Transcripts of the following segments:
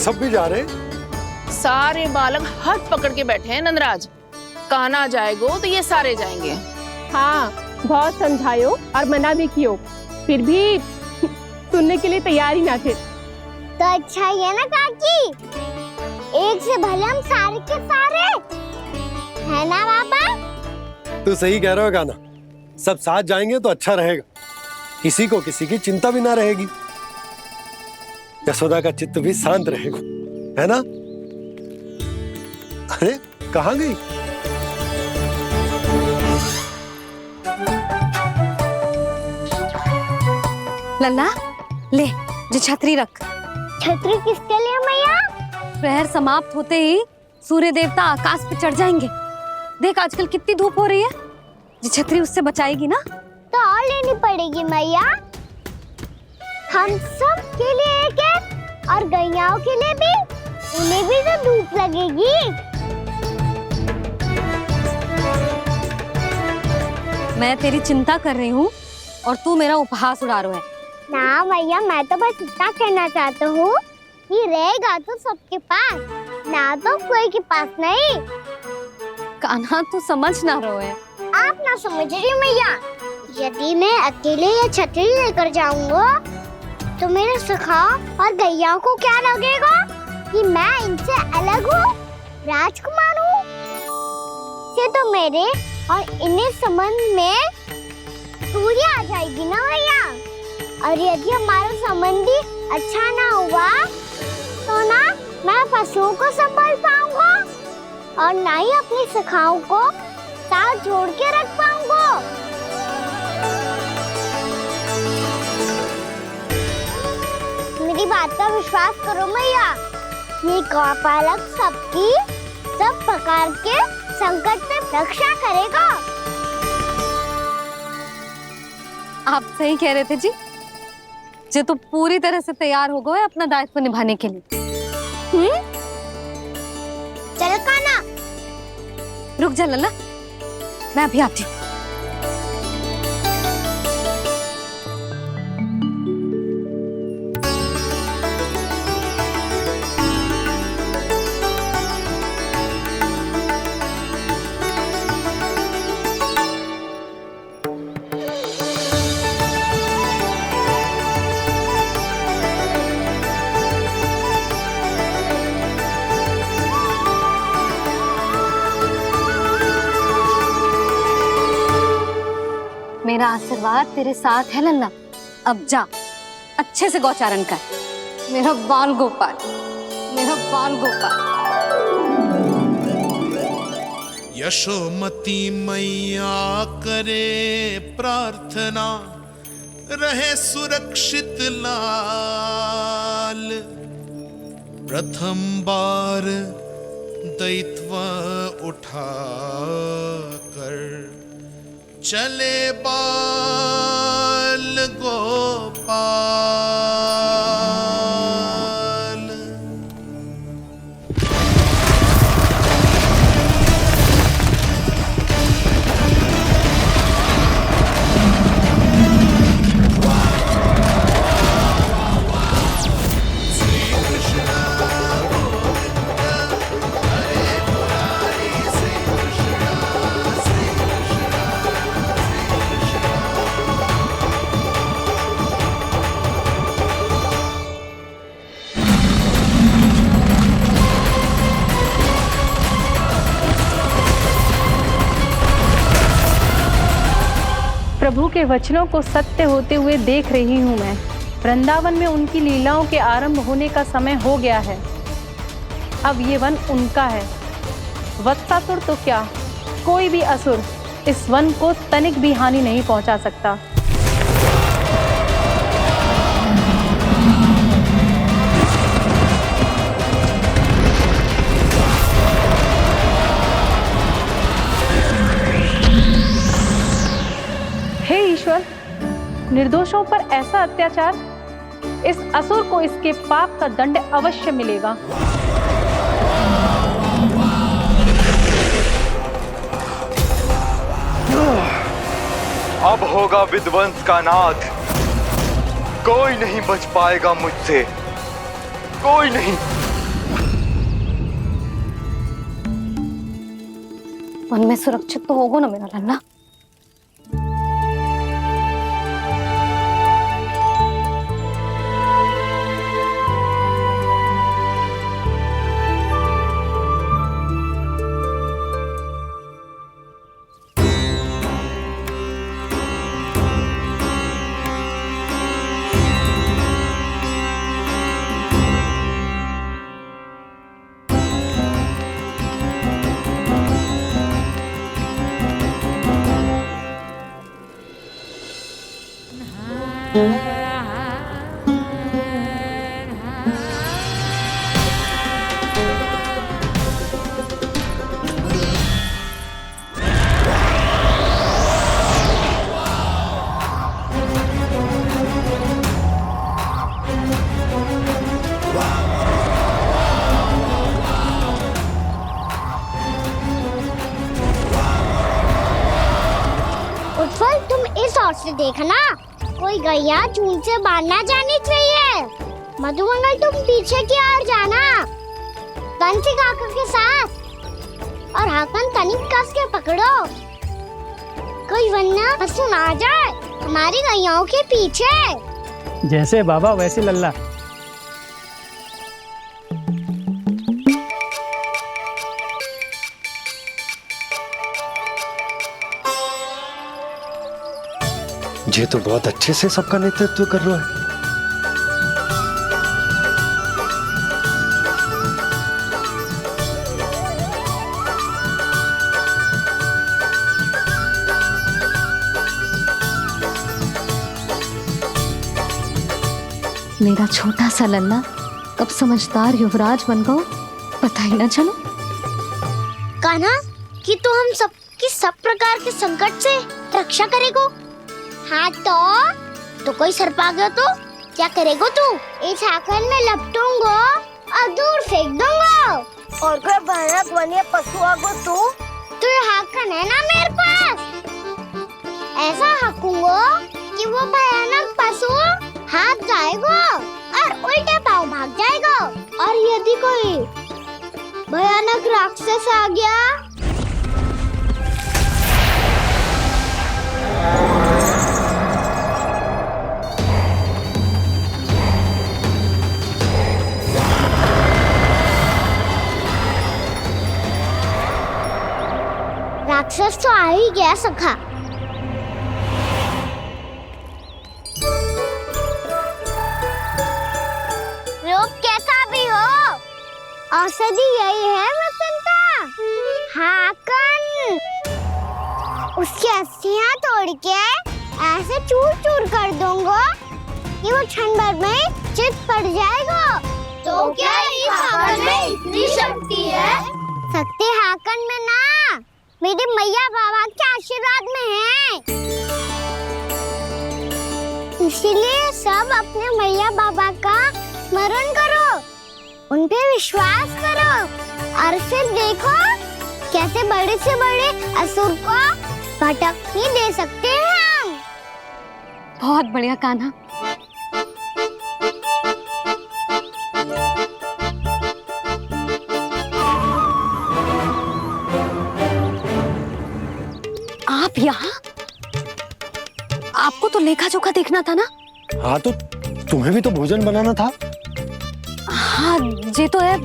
सब भी जा रहे हैं? सारे बालक हाथ पकड़ के बैठे हैं नंदराज। कान्हा जाएगो तो ये सारे जाएंगे। हाँ, बहुत समझायो और मना भी कियो, फिर भी सुनने के लिए तैयार ही ना थे। तो अच्छा ही है ना काकी, एक से भले हम सारे के सारे, है ना पापा? तू सही कह रहा है कान्हा, सब साथ जाएंगे तो अच्छा रहेगा, किसी को किसी की चिंता भी ना रहेगी, यशोदा का चित्त भी शांत रहेगा, है ना? अरे कहाँ गई? लल्ला ले, जो छतरी रख। छतरी किसके लिए मैया? प्रहर समाप्त होते ही सूर्य देवता आकाश पे चढ़ जाएंगे। देख आजकल कितनी धूप हो रही है, जो छतरी उससे बचाएगी ना। तो और लेनी पड़ेगी मैया, हम सब के लिए एक एक, और गैयाओं के लिए भी, उन्हें भी तो धूप लगेगी। मैं तेरी चिंता कर रही हूँ और तू मेरा उपहास उड़ा रहा है। ना भैया, मैं तो बस इतना कहना चाहता हूँ कि रहेगा तो सबके पास, ना तो कोई के पास नहीं। कान्हा तू समझ ना रहो है। आप ना समझ रही मैया, यदि मैं अकेले ये छतरी लेकर जाऊंगा तो मेरे सखा और गैया को क्या लगेगा कि मैं इनसे अलग हूँ, राजकुमार हूँ। ये तो मेरे और इन्हें संबंध में दूरी आ जाएगी ना भैया। और यदि हमारा संबंध ही अच्छा ना हुआ तो ना मैं पशुओं को संभाल पाऊंगा और ना ही अपनी सखाओं को साथ जोड़ के रख पाऊंगा। मेरी बात का विश्वास करो मैया, ये गौपालक सबकी सब प्रकार के संकट से रक्षा करेगा। आप सही कह रहे थे जी, जो तो पूरी तरह से तैयार हो गए अपना दायित्व निभाने के लिए। चल कान्हा, रुक जा लल्ला, मैं अभी आती हूँ। मेरा आशीर्वाद तेरे साथ है लल्ला। अब जा, अच्छे से गौचारण कर। मेरा बाल गोपाल, मेरा बाल गोपाल। यशोमती मैया करे प्रार्थना, रहे सुरक्षित लाल। प्रथम बार दैत्व उठा कर चले बाल गोपाल। श्री कृष्ण गोविंद हरे मुरारी, श्री कृष्ण श्री कृष्ण। प्रभु के वचनों को सत्य होते हुए देख रही हूँ मैं। वृंदावन में उनकी लीलाओं के आरंभ होने का समय हो गया है। अब ये वन उनका है। वत्सासुर तो क्या, कोई भी असुर इस वन को तनिक भी हानि नहीं पहुंचा सकता। हे ईश्वर, निर्दोषों पर ऐसा अत्याचार, इस असुर को इसके पाप का दंड अवश्य मिलेगा। अब होगा विध्वंस का नाद, कोई नहीं बच पाएगा मुझसे, कोई नहीं। वन में सुरक्षित तो होगो ना मेरा लल्ला। उत्पल, तुम इस ओर से देखना, कोई गैया चून से बाहर ना जानी चाहिए। मधुमंगल, तुम पीछे की ओर जाना, बंसी काका के साथ, और हाकन तनिक कस के पकड़ो, कोई वरना पशु ना आ जाए हमारी गैयाओं के पीछे। जैसे बाबा वैसे लल्ला। ये तो बहुत अच्छे से सबका नेतृत्व कर रहा है। मेरा छोटा सा लल्ला कब समझदार युवराज बन गो पता ही ना चलो। कान्हा, कि तू हम सबकी सब प्रकार के संकट से रक्षा करेगो। हाँ तो कोई सर्प आ गया तो क्या करेगो तू? इस हाकन में लपटूंगो और दूर फेंक दूंगा। और कोई भयानक वन्य पशु आगो तो ये हाकन है ना मेरे पास, ऐसा हाकूंगो कि वो भयानक पशु हाथ जाएगो और उल्टे पाँव भाग जाएगा। और यदि कोई भयानक राक्षस आ गया राक्षस तो आ ही गया सखा। रूप कैसा भी हो, औषधि यही है वसंता। हाकन उसकी अस्थियां तोड़ के ऐसे चूर चूर कर दूंगा कि वो क्षण भर में चित पड़ जाएगा। तो क्या इस हाकन में इतनी शक्ति है? शक्ति हाकन में ना, मेरे मैया बाबा के आशीर्वाद में है। इसीलिए सब अपने मैया बाबा का स्मरण करो, उन पे विश्वास करो, और फिर देखो कैसे बड़े से बड़े असुर को भटकने दे सकते हैं हम। बहुत बढ़िया कान्हा। आप यहाँ? आपको तो लेखा जोखा देखना था ना? हाँ तो तुम्हें भी तो भोजन बनाना था। हाँ ये तो है,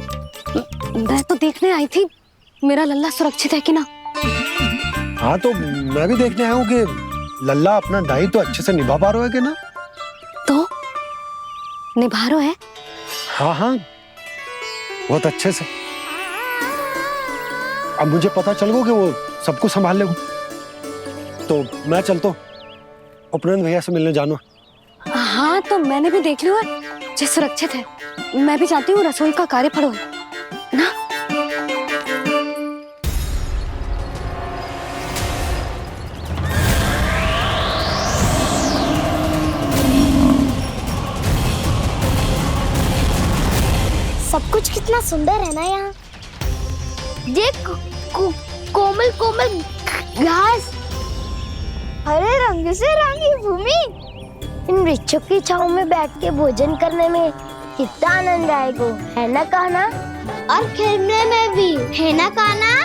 मैं तो देखने आई थी मेरा लल्ला सुरक्षित है कि ना। हाँ तो मैं भी देखने आया हूँ कि लल्ला अपना दायित्व तो अच्छे से निभा पा रहा है कि ना। तो निभा रहा है? हाँ हाँ बहुत अच्छे से। अब मुझे पता चल गया कि वो सब कुछ संभाल लेगा, तो मैं चलता हूँ, उपनंद भैया से मिलने जाना। हाँ तो मैंने भी देख लिया जो सुरक्षित है। मैं भी चाहती हूँ रसोई का कार्य पड़ो ना। सब कुछ कितना सुंदर है ना यहाँ। देख कोमल कोमल घास, हरे रंग से रंगी भूमि, इन वृक्षों की छांव में बैठ के भोजन करने में कितना आनंद आएगा, है ना कान्हा? और खेलने में भी, है ना कान्हा?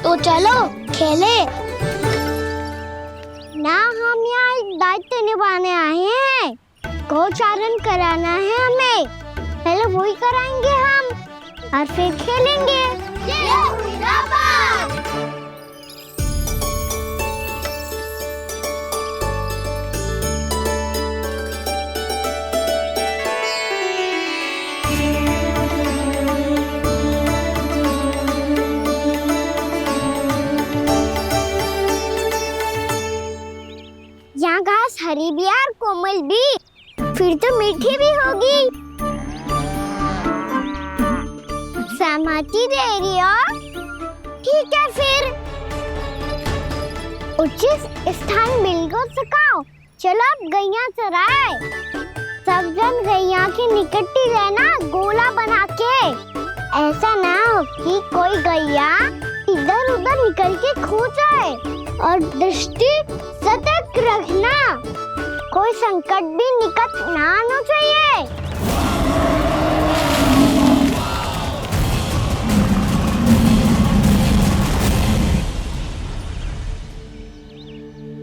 तो चलो खेले। ना हम यहाँ एक दायित्व निभाने आए हैं, गौचारण कराना है हमें। पहले वही कराएंगे हम और फिर खेलेंगे। यहाँ घास हरी भी और कोमल भी, फिर तो मीठी भी होगी। सहमति दे रही हो? ठीक है फिर उचित स्थान मिलकर सिखाओ। चलो अब गैया चराए। सब जन गैया के निकट ही रहना, गोला बना के। ऐसा ना हो कि कोई गैया इधर उधर निकल के खो जाए। और दृष्टि सतर्क रखना, कोई संकट भी निकट ना आना चाहिए।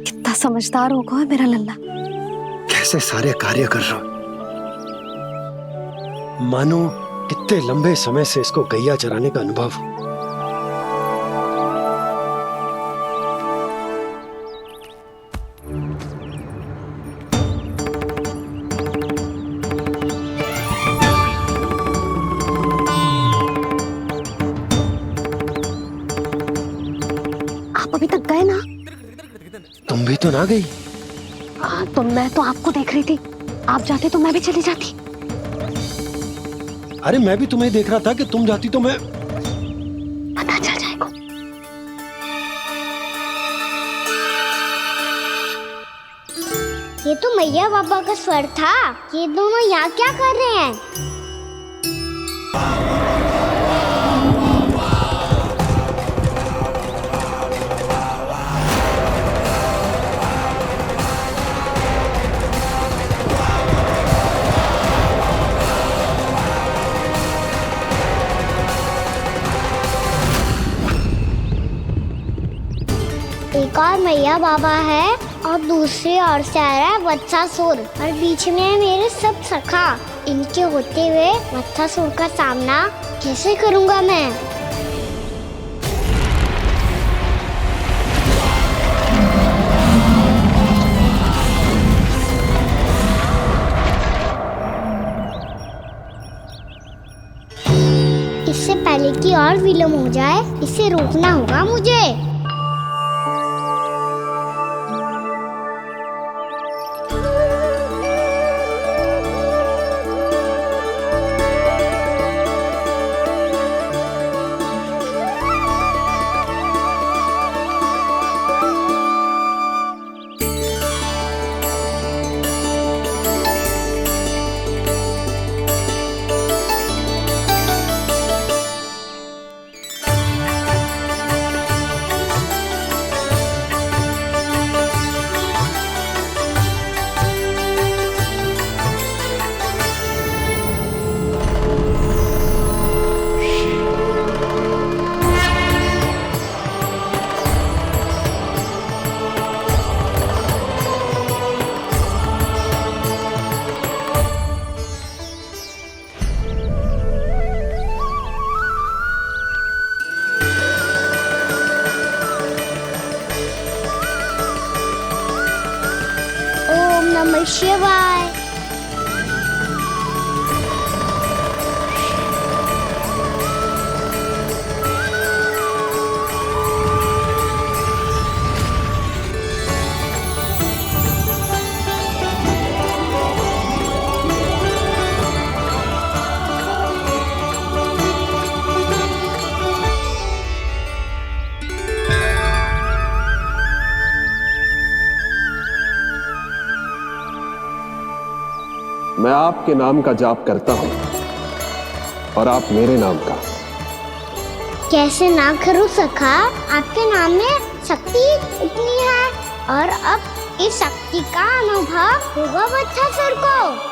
कितना समझदार होगा है मेरा लल्ला। कैसे सारे कार्य कर रहा, मानो कितने लंबे समय से इसको गैया चराने का अनुभव हो। अभी तक गए ना? तुम भी तो ना गई। तो मैं तो आपको देख रही थी, आप जाते तो मैं भी चली जाती। अरे मैं भी तुम्हें देख रहा था कि तुम जाती तो मैं। पता चल जाएगा। ये तो मैया बाबा का स्वर था। ये दोनों यहाँ क्या कर रहे हैं? एक और मैया बाबा है और दूसरी ओर से आ रहा है वत्सासुर, और बीच में है मेरे सब सखा। इनके होते हुए वत्सासुर का सामना कैसे करूंगा मैं? इससे पहले कि और विलम्ब हो जाए, इसे रोकना होगा मुझे। नमः शिवाय। मैं आपके नाम का जाप करता हूं और आप मेरे नाम का। कैसे ना करूं सखा, आपके नाम में शक्ति इतनी है, और अब इस शक्ति का अनुभव होगा वत्सासुर को।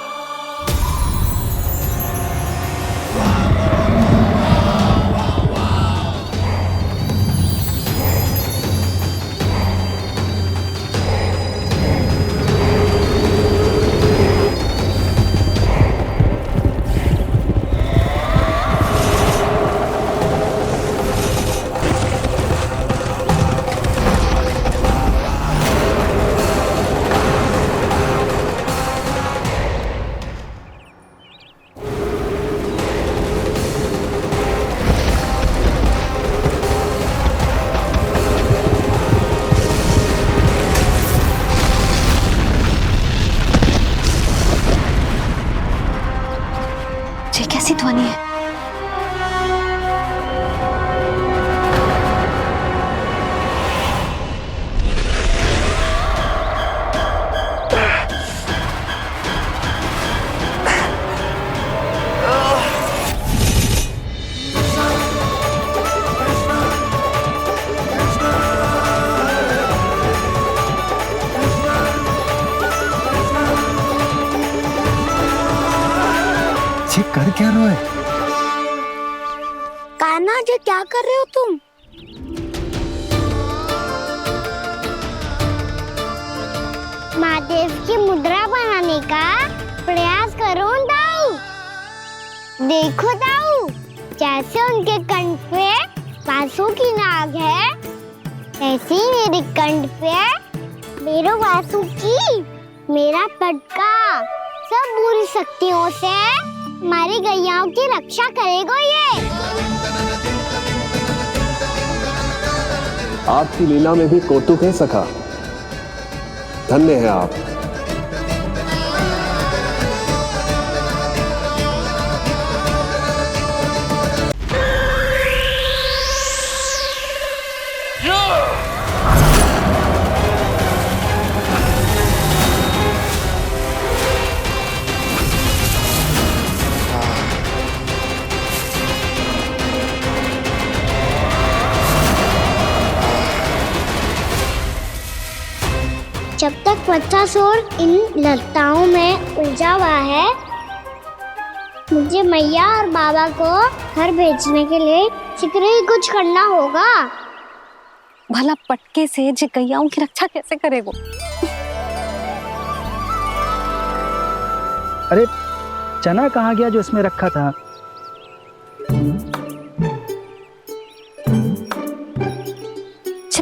कर क्या रहे हो? कान्हा जी क्या कर रहे हो तुम? महादेव की मुद्रा बनाने का प्रयास करो दाऊ। देखो दाऊ, जैसे उनके कंठ पे वासु की नाग है, ऐसे ही मेरे कंठ पे मेरे वासु की मेरा पटका सब बुरी शक्तियों से हमारी गैयाओं की रक्षा करेगा ये। आपकी लीला में भी कौतुक है सखा। धन्य है आप। जब तक बच्चासुर इन लताओं में उलझा हुआ है, मुझे मैया और बाबा को घर भेजने के लिए शीघ्र ही कुछ करना होगा। भला पटके से जे गैयाओं की रक्षा कैसे करेगो? अरे चना कहाँ गया जो इसमें रखा था?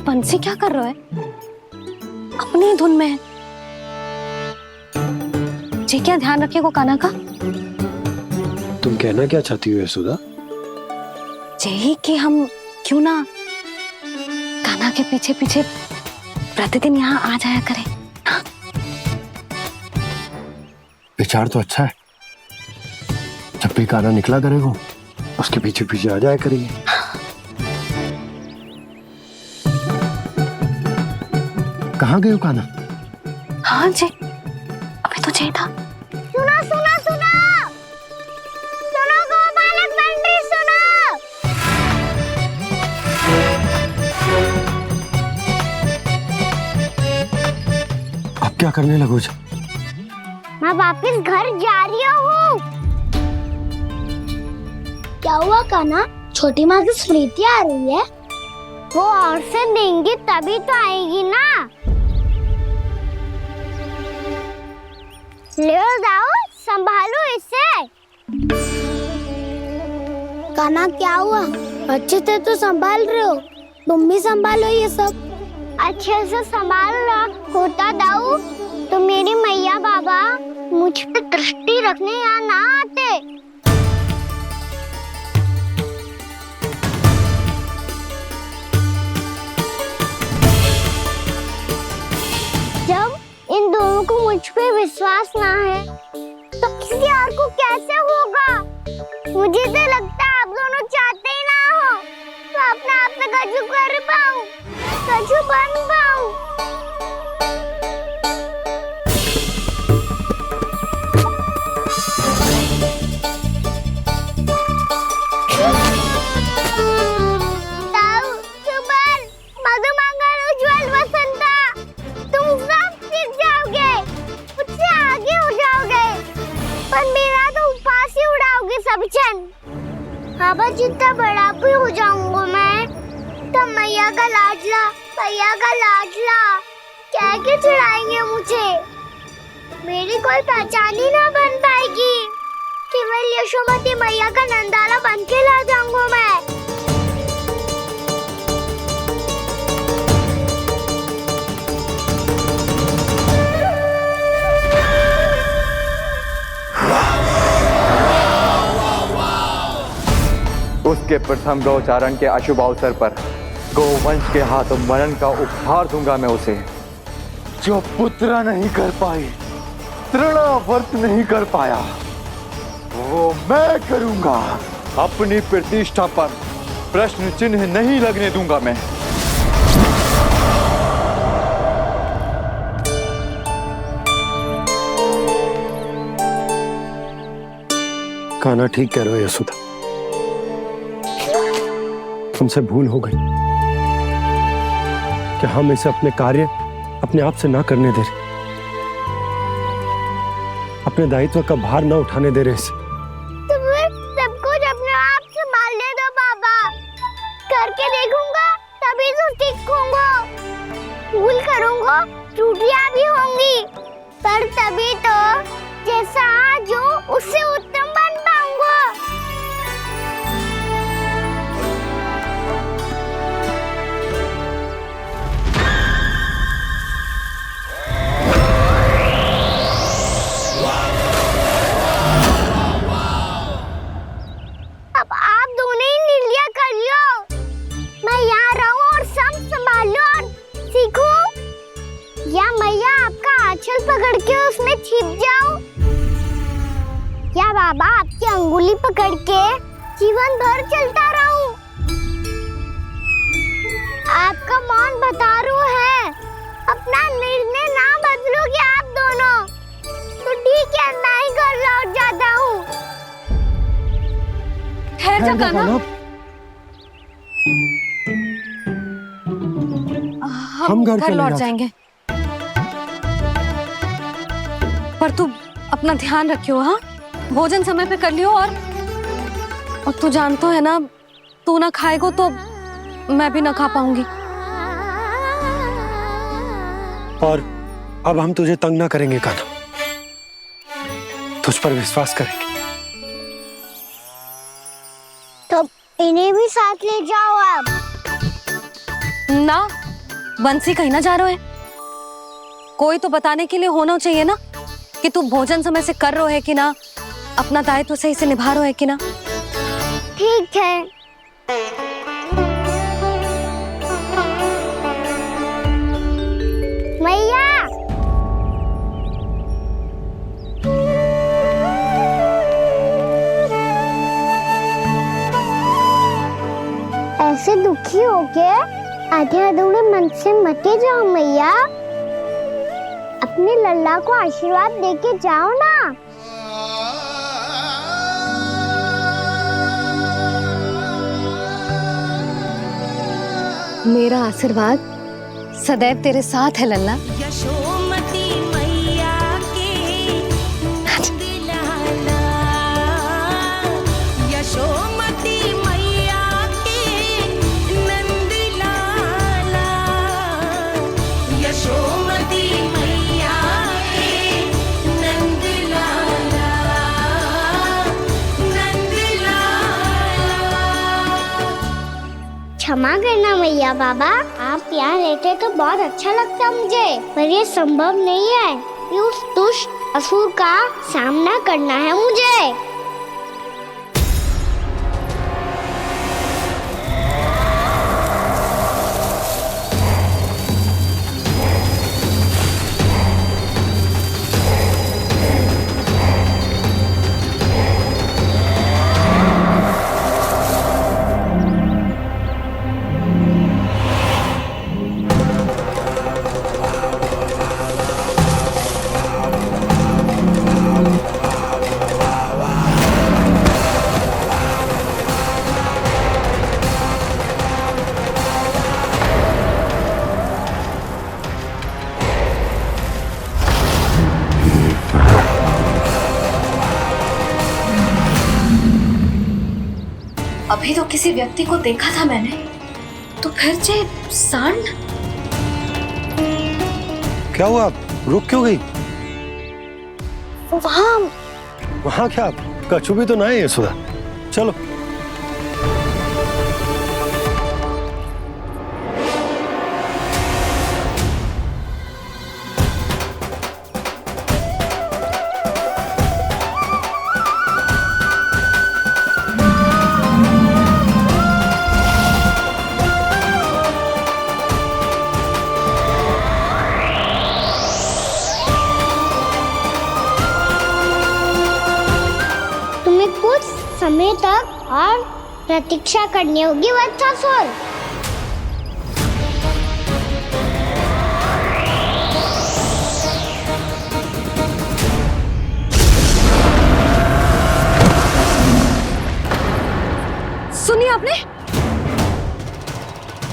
बंसी क्या कर रहा है? अपनी धुन में है। जी क्या ध्यान रखेगो कान्हा का? तुम कहना क्या चाहती हो यशोदा? यही कि हम क्यों ना कान्हा के पीछे पीछे प्रतिदिन यहाँ आ जाया करें। हाँ? विचार तो अच्छा है। जब भी कान्हा निकला करेगा उसके पीछे पीछे आ जाया करेंगे। कहाँ गए हो कान्हा? हाँ जी, अभी तो चाहिए था। सुनो सुनो सुनो सुनो गोपालक बंटी सुनो। अब क्या करने लगो? मैं वापस घर जा रही हूँ। क्या हुआ कान्हा? छोटी माँ की स्मृति आ रही है। वो और से देंगी तभी तो आएगी ना। ले जाओ, संभालो इसे। कान्हा क्या हुआ? अच्छे से तो संभाल रहे हो, तुम भी संभालो ये सब। अच्छे से संभाल लो होता दाऊ तो मेरी मैया बाबा मुझ पे दृष्टि रखने यहाँ ना आते। जब इन दोनों को मुझ पे विश्वास ना है तो किसी और को कैसे होगा? मुझे तो लगता है आप दोनों चाहते ही ना हो तो अपने आप से गजू कर पाऊं, गजू बन पाऊं। बाबा जितना बड़ा भी हो जाऊंगा मैं तब मैया का लाडला कह के चिढ़ाएंगे मुझे। मेरी कोई पहचान ही ना बन पाएगी। केवल यशोमती मैया का नंदाला बन के ला जाऊंगा मैं। उसके प्रथम गौचारण के अशुभ अवसर पर गोवंश के हाथों मरण का उपहार दूंगा मैं उसे। जो पुत्र नहीं कर पाई, तृणावर्त नहीं कर पाया, वो मैं करूंगा। अपनी प्रतिष्ठा पर प्रश्न चिन्ह नहीं लगने दूंगा मैं। कान्हा ठीक कह रहे हो यशोदा, तुमसे भूल हो गई कि हम इसे अपने कार्य अपने आप से ना करने दे रहे, अपने दायित्व का भार ना उठाने दे रहे इसे। तुम करके देखूंगा तभी तो सीखूंगा। भूल करूंगा, त्रुटियां भी होंगी, पर तभी तो जैसा आज हूँ उससे उत्तम बन पाऊंगा। अब आप दोनों ही नीलिया कर लो, मैं यहाँ रहूं और सब संभालूं और सीखूं, या मैया आपका आंचल पकड़ के उसमें छिप जाऊं, या बाबा आपकी अंगुली पकड़ के जीवन भर चलता रहूं। आपका मौन बतारू है, अपना निर्णय ना बदलोगे आप दोनों तो ठीक है, मैं ही घर लौट जाता हूँ। ठहर जा कान्हा, हम घर लौट जाएंगे, पर तू अपना ध्यान रखियो। हाँ, भोजन समय पे कर लियो, और तू जानतो है ना, तू ना खाएगो तो मैं भी ना खा पाऊंगी। और अब हम तुझे तंग ना करेंगे कान्हा, तुझ पर विश्वास करेंगे। तो इन्हें भी साथ ले जाओ आप। ना, बंसी कहीं ना जा रहे है, कोई तो बताने के लिए होना चाहिए ना कि तू भोजन समय से कर रहे है कि ना, अपना दायित्व सही से निभा रहे है कि ना। ठीक है। मैया, ऐसे दुखी होके आधे अधूरे मन से मत जाओ मैया, अपने लल्ला को आशीर्वाद देके जाओ ना। मेरा आशीर्वाद सदैव तेरे साथ है लल्ला। यशोमती मैया के नंद लाला, यशोमती मैया के नंद लाला, यशोमती मैया के नंद लाला, नंद लाला। क्षमा करना मैया बाबा, आप यहाँ रहते तो बहुत अच्छा लगता मुझे, पर ये संभव नहीं है कि उस दुष्ट असुर का सामना करना है मुझे। अभी तो किसी व्यक्ति को देखा था मैंने, तो फिर से सांड। क्या हुआ, रुक क्यों गई? वहाँ क्या, कछु भी तो ना है यशोदा, चलो। समय तक और प्रतीक्षा करनी होगी वत्सासुर। सुनिए आपने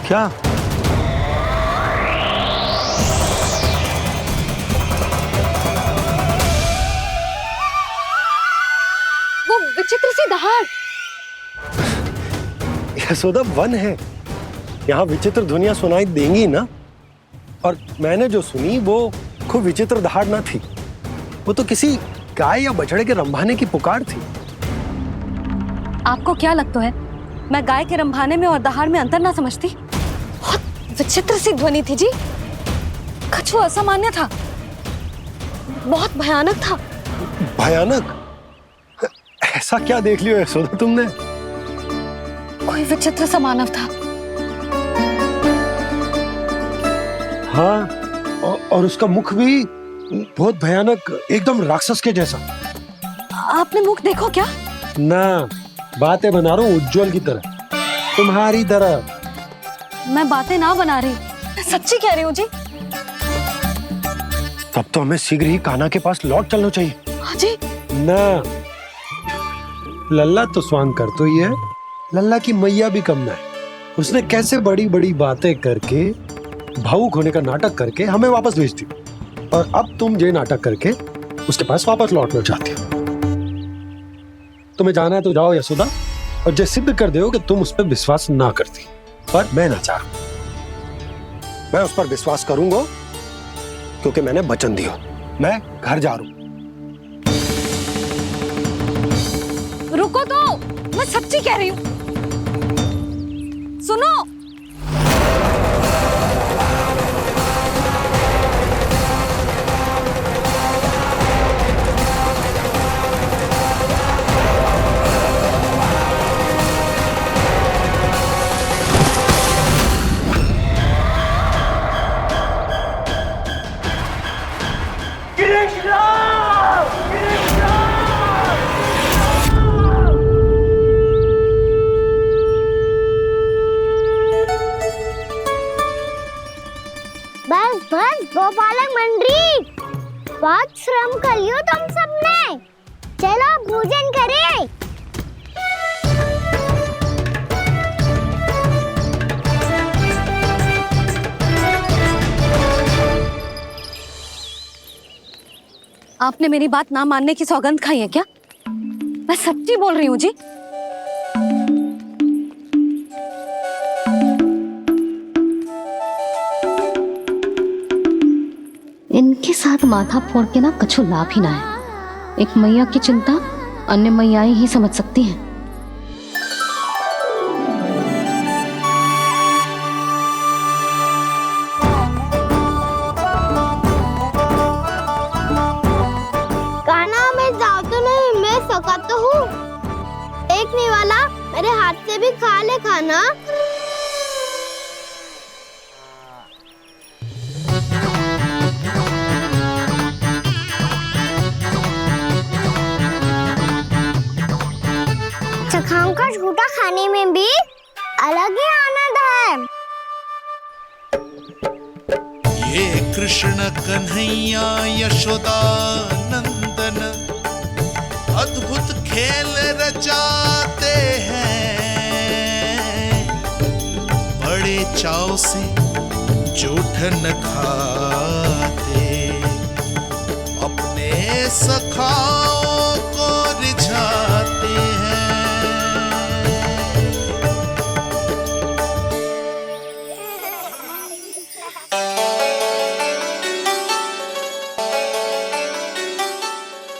क्या? वो विचित्र सी दहाड़। यशोदा वन है, यहाँ विचित्र ध्वनियां सुनाई देंगी ना। और मैंने जो सुनी वो खूब विचित्र दहाड़ ना थी, वो तो किसी गाय या बछड़े के रंभाने की पुकार थी। आपको क्या लगता है मैं गाय के रंभाने में और दहाड़ में अंतर ना समझती? बहुत विचित्र सी ध्वनि थी जी, कुछ वो असामान्य था, बहुत भयानक था। भयानक? ऐसा क्या देख लियो यशोदा तुमने? कोई विचित्र सा मानव था। हाँ, और उसका मुख भी बहुत भयानक, एकदम राक्षस के जैसा। आपने मुख देखो क्या? ना, बातें बना रहा हूँ उज्जवल की तरह, तुम्हारी तरह। मैं बातें ना बना रही, मैं सच्ची कह रही हूँ जी। तब तो हमें शीघ्र ही कान्हा के पास लौट चलना चाहिए। हाँ जी। ना, लल्ला तो स्वांग कर तो ही है, लल्ला की मैया भी कम ना है। उसने कैसे बड़ी बड़ी बातें करके, भावुक होने का नाटक करके हमें वापस भेज दी, और अब तुम ये नाटक करके उसके पास वापस लौटना चाहती हो। तुम्हें जाना है तो जाओ यशोदा, और जो सिद्ध कर दो कि तुम उस पर विश्वास ना करती। पर मैं ना चाह, मैं उस पर विश्वास करूंगा क्योंकि मैंने वचन दिया। मैं घर जा रहा हूं। रुको तो, मैं सच्ची कह रही हूँ, सुनो। बस बस गोपालक मंडली, बहुत श्रम कर लियो तुम सबने। चलो भोजन करें। आपने मेरी बात ना मानने की सौगंध खाई है क्या? मैं सच्ची बोल रही हूँ जी। इनके साथ माथा फोड़ के ना कछु लाभ ही ना है। एक मैया की चिंता अन्य मैयाएं ही समझ सकती हैं। कान्हा मैं जाऊँ तो नहीं, मैं सका तो हूँ। देखने वाला मेरे हाथ से भी खा ले खाना। चखाओं का झूठा खाने में भी अलग ही आनंद है। ये कृष्ण कन्हैया यशोदा नंदन अद्भुत खेल रचाते हैं, बड़े चाव से जूठन खाते, अपने सखाओं को रिझाते हैं।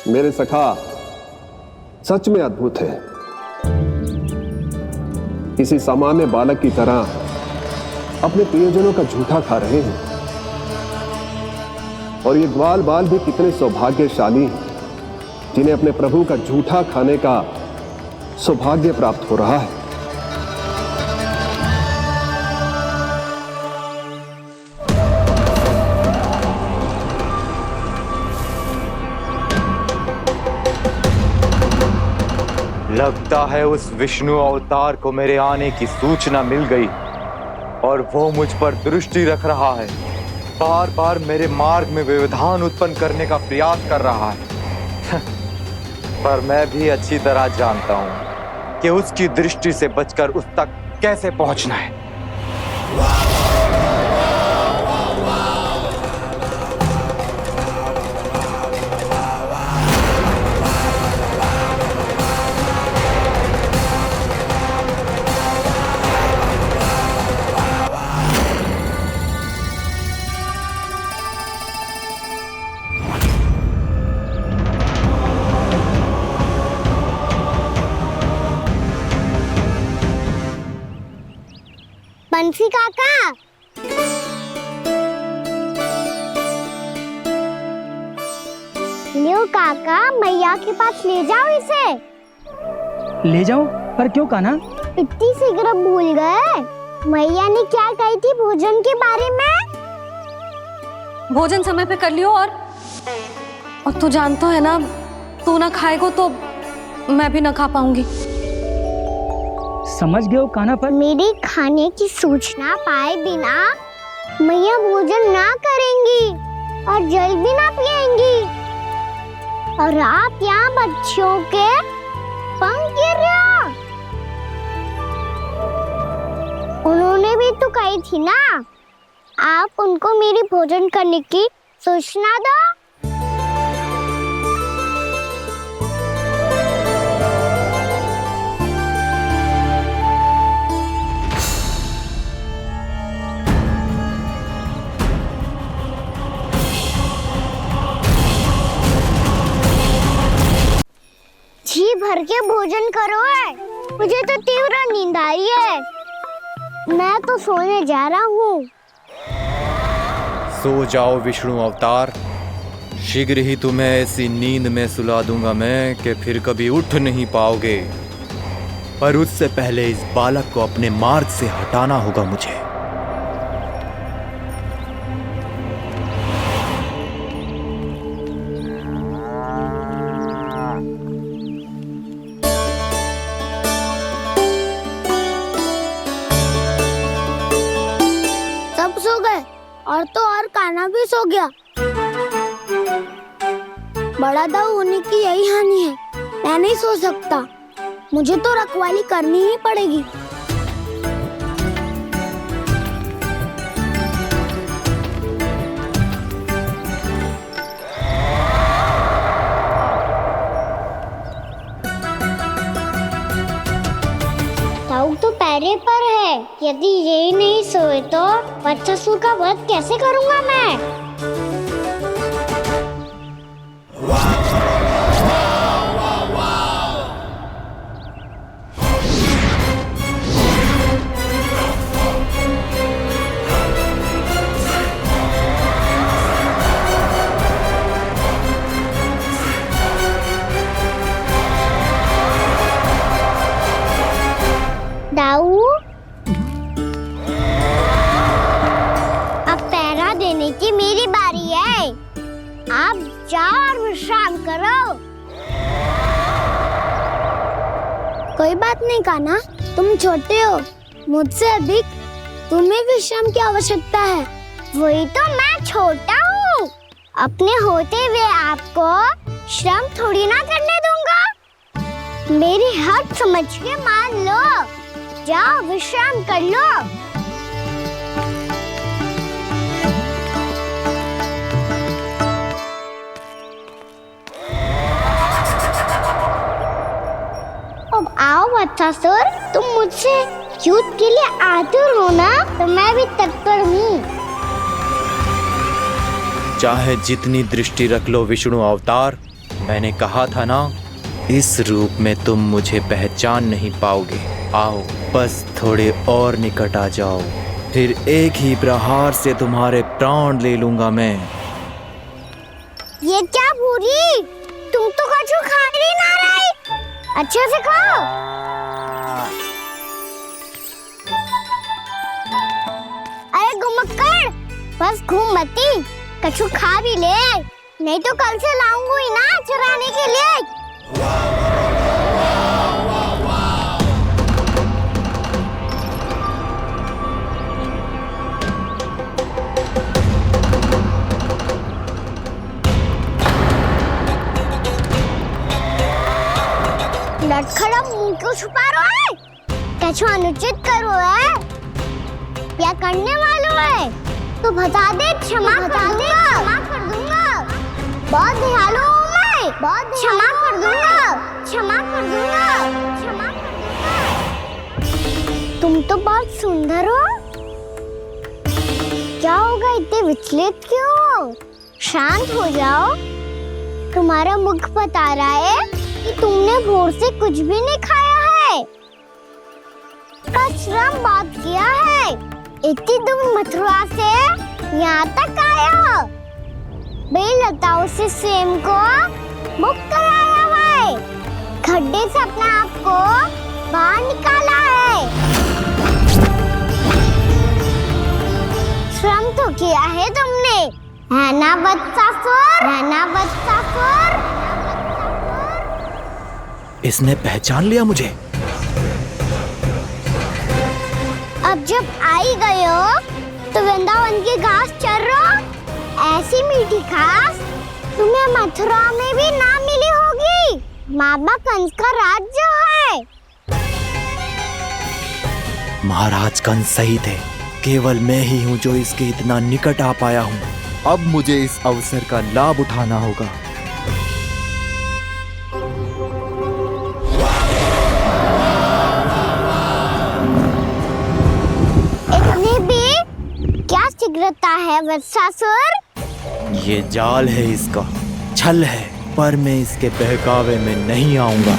मेरे सखा सच में अद्भुत है। किसी सामान्य बालक की तरह अपने प्रियजनों का झूठा खा रहे हैं, और ये ग्वाल बाल भी कितने सौभाग्यशाली हैं जिन्हें अपने प्रभु का झूठा खाने का सौभाग्य प्राप्त हो रहा है। लगता है उस विष्णु अवतार को मेरे आने की सूचना मिल गई और वो मुझ पर दृष्टि रख रहा है। बार बार मेरे मार्ग में व्यवधान उत्पन्न करने का प्रयास कर रहा है। पर मैं भी अच्छी तरह जानता हूं कि उसकी दृष्टि से बचकर उस तक कैसे पहुंचना है। बंसी काका, लियो काका, मैया के पास ले जाओ इसे। ले जाओ, पर क्यों कान्हा? इतनी शीघ्र भूल गए? मैया ने क्या कही थी भोजन के बारे में? भोजन समय पे कर लियो। और तू जानता है ना, तू ना खाएगो तो मैं भी ना खा पाऊंगी। समझ गए हो कान्हा, पर मेरे खाने की सूचना पाए बिना मैया भोजन ना करेंगी और जल भी ना पिएंगी। और आप यहाँ बच्चों के पंख गिर रहे हो। उन्होंने भी तो कही थी ना, आप उनको मेरी भोजन करने की सूचना दो। जी भर के भोजन करो है, मुझे तो तीव्र नींद आ रही है। मैं तो सोने जा रहा हूँ। सो जाओ विष्णु अवतार, शीघ्र ही तुम्हें ऐसी नींद में सुला दूंगा मैं कि फिर कभी उठ नहीं पाओगे। पर उससे पहले इस बालक को अपने मार्ग से हटाना होगा मुझे। सब सो गए और तो और कान्हा भी सो गया। बड़ा दाऊ होने की यही हानि है। मैं नहीं सो सकता, मुझे तो रखवाली करनी ही पड़ेगी। दाऊ तो पैरे पर है। यदि यही नहीं सोए तो बच्चासुर का वध कैसे करूंगा मैं? दाऊ, अब पहरा देने की मेरी बारी है। आप जाओ और विश्राम करो। कोई बात नहीं कान्हा, तुम छोटे हो, मुझसे अधिक तुम्हें विश्राम की आवश्यकता है। वही तो मैं छोटा हूँ, अपने होते हुए आपको श्रम थोड़ी ना करने दूंगा। मेरी हद समझ के मान लो। जाओ विश्राम कर लो। अब आओ बच्चासुर, तुम मुझसे युद्ध के लिए आतुर हो ना, तो मैं भी तत्पर हूँ। चाहे जितनी दृष्टि रख लो विष्णु अवतार, मैंने कहा था ना, इस रूप में तुम मुझे पहचान नहीं पाओगे। आओ, बस थोड़े और निकट आ जाओ, फिर एक ही प्रहार से तुम्हारे प्राण ले लूंगा मैं। ये क्या भूरी, तुम तो कछु खा ही ना रही। अच्छे से खाओ। अरे घुमक्कड़, बस घूम मती, कछु खा भी ले, नहीं तो कल से लाऊंगा ही ना चुराने के लिए। लटखड़ा मुंह क्यों छुपा रहा है? कछु अनुचित करो है या करने वालों है तो बता दे, क्षमा कर दूंगा। बहुत दयालु हूँ मैं, बहुत क्षमा कर दूंगा। तुम तो बहुत सुंदर हो। क्या होगा, इतने विचलित क्यों हो? शांत हो जाओ। तुम्हारा मुख बता रहा है कि तुमने भोर से कुछ भी नहीं खाया है, बस श्रम बहुत किया है। इतनी दूर मथुरा से यहाँ तक आए हो? बेलताओं से सेम को बुक कराया हुआ है, खड्डे से अपने आप को बाहर निकाला है। श्रम तो किया है तुमने, है ना वत्सासुर? है ना वत्सासुर? इसने पहचान लिया मुझे। अब जब आई गए हो तो वृंदावन की घास चर रहो। ऐसी मीठी घास तुम्हें मथुरा में भी ना मिली होगी। मामा कंस का राज्य है। महाराज कंस सही थे, केवल मैं ही हूँ जो इसके इतना निकट आ पाया हूँ। अब मुझे इस अवसर का लाभ उठाना होगा। इतनी भी क्या शीघ्रता है वत्सासुर? ये जाल है इसका, छल है, पर मैं इसके बहकावे में नहीं आऊंगा।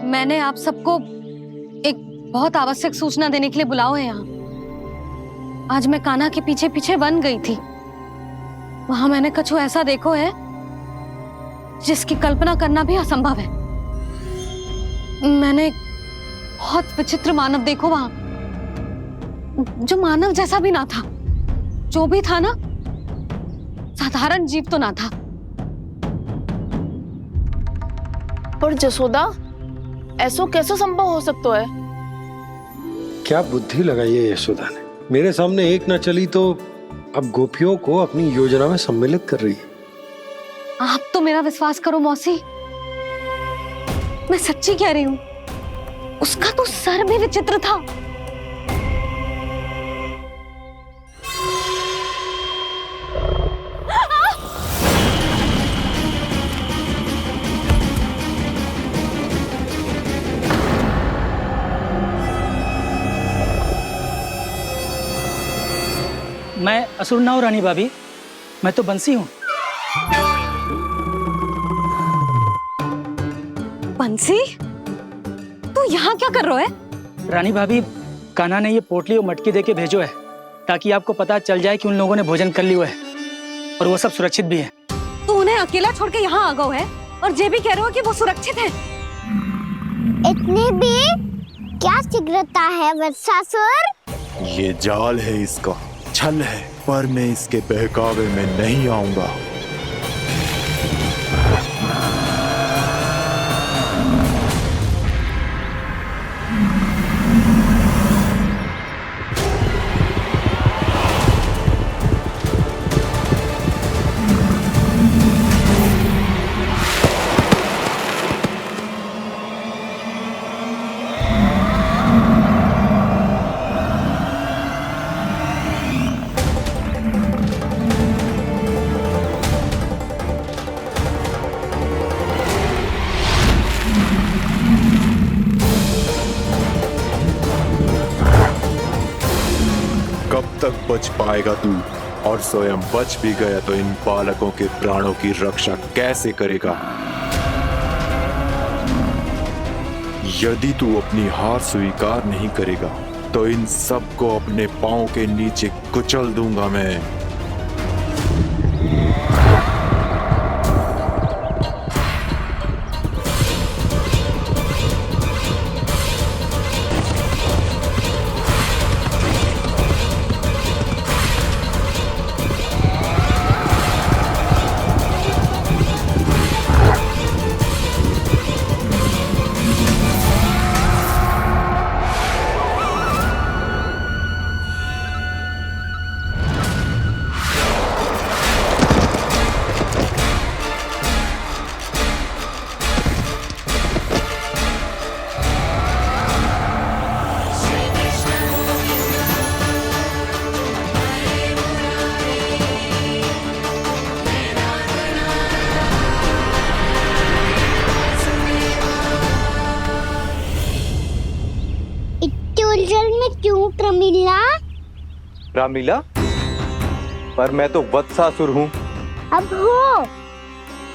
मैंने आप सबको एक बहुत आवश्यक सूचना देने के लिए बुलाओ है यहाँ। आज मैं कान्हा के पीछे पीछे वन गई थी। वहां मैंने कछु ऐसा देखो है जिसकी कल्पना करना भी असंभव है। मैंने एक बहुत विचित्र मानव देखो वहां, जो मानव जैसा भी ना था। जो भी था ना, साधारण जीव तो ना था। पर जसोदा, ऐसो कैसे संभव हो सकता है? क्या बुद्धि लगाई है यशोदा ने। मेरे सामने एक न चली तो अब गोपियों को अपनी योजना में सम्मिलित कर रही है। आप तो मेरा विश्वास करो मौसी, मैं सच्ची कह रही हूं। उसका तो सर भी विचित्र था। मैं असुर ना हूँ रानी भाभी, मैं तो बंसी हूँ। बंसी, तू यहाँ क्या कर रहा है? रानी भाभी, कान्हा ने ये पोटली और मटकी देके भेजो है ताकि आपको पता चल जाए कि उन लोगों ने भोजन कर लिया है और वो सब सुरक्षित भी है। तू उन्हें अकेला छोड़ के यहाँ आ गया है और ये भी कह रहे हो कि वो सुरक्षित है। इतनी भी क्या शीघ्रता है वत्सासुर? ये जाल है इसका, छल है, पर मैं इसके बहकावे में नहीं आऊंगा। तक बच पाएगा तू, और स्वयं बच भी गया तो इन बालकों के प्राणों की रक्षा कैसे करेगा? यदि तू अपनी हार स्वीकार नहीं करेगा तो इन सबको अपने पांव के नीचे कुचल दूंगा मैं। उलझन में क्यों प्रमिला? रामलीला, पर मैं तो वत्सासुर हूँ। अब हो,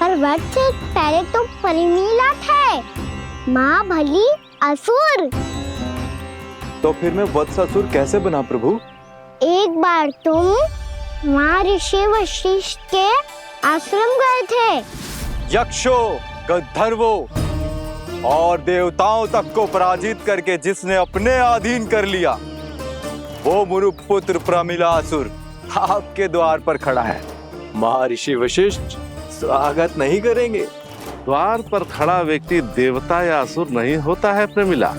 पर वट से पहले तो परिमीला थे, माँ भली असुर। तो फिर मैं वत्सासुर कैसे बना प्रभु? एक बार तुम वहाँ ऋषि वशिष्ठ के आश्रम गए थे। यक्षो, गंधर्वों और देवताओं तक को पराजित करके जिसने अपने अधीन कर लिया, वो मुरुपुत्र प्रमिलासुर आपके द्वार पर खड़ा है। महर्षि वशिष्ठ स्वागत नहीं करेंगे। द्वार पर खड़ा व्यक्ति देवता या असुर नहीं होता है प्रमिला,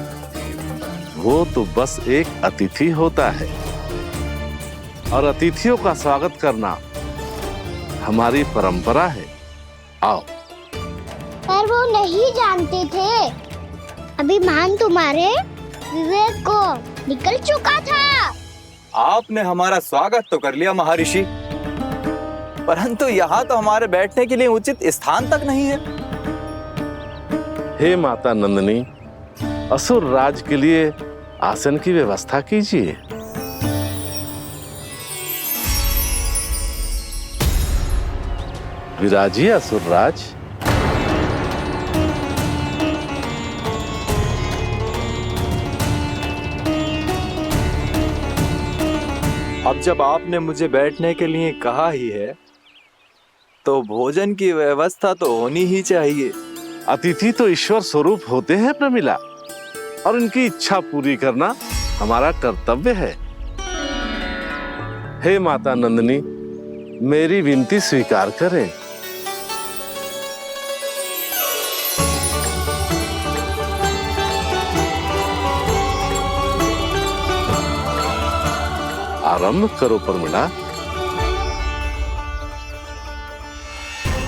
वो तो बस एक अतिथि होता है, और अतिथियों का स्वागत करना हमारी परंपरा है। आओ। पर वो नहीं जानते थे, अभिमान तुम्हारे विवेक को निकल चुका था। आपने हमारा स्वागत तो कर लिया महर्षि, परंतु यहाँ तो हमारे बैठने के लिए उचित स्थान तक नहीं है। हे माता नंदिनी, असुर राज के लिए आसन की व्यवस्था कीजिए। विराजिए असुर राज। अब जब आपने मुझे बैठने के लिए कहा ही है, तो भोजन की व्यवस्था तो होनी ही चाहिए। अतिथि तो ईश्वर स्वरूप होते हैं प्रमिला, और उनकी इच्छा पूरी करना हमारा कर्तव्य है। हे माता नंदिनी, मेरी विनती स्वीकार करें। आरंभ करो प्रमिला।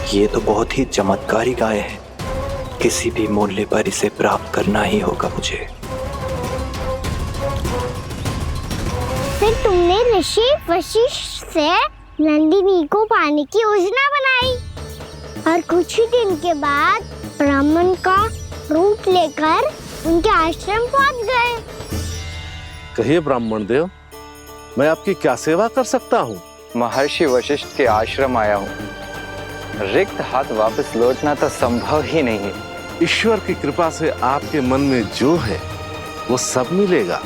ये तो बहुत ही चमत्कारी गाय है, किसी भी मूल्य पर इसे प्राप्त करना ही होगा मुझे। फिर तुमने ऋषि वशिष्ठ से नंदिनी को पाने की योजना बनाई, और कुछ ही दिन के बाद ब्राह्मण का रूप लेकर उनके आश्रम पहुंच गए। कहिए ब्राह्मण देव, मैं आपकी क्या सेवा कर सकता हूँ? महर्षि वशिष्ठ के आश्रम आया हूँ। रिक्त हाथ वापस लौटना तो संभव ही नहीं है। ईश्वर की कृपा से आपके मन में जो है वो सब मिलेगा।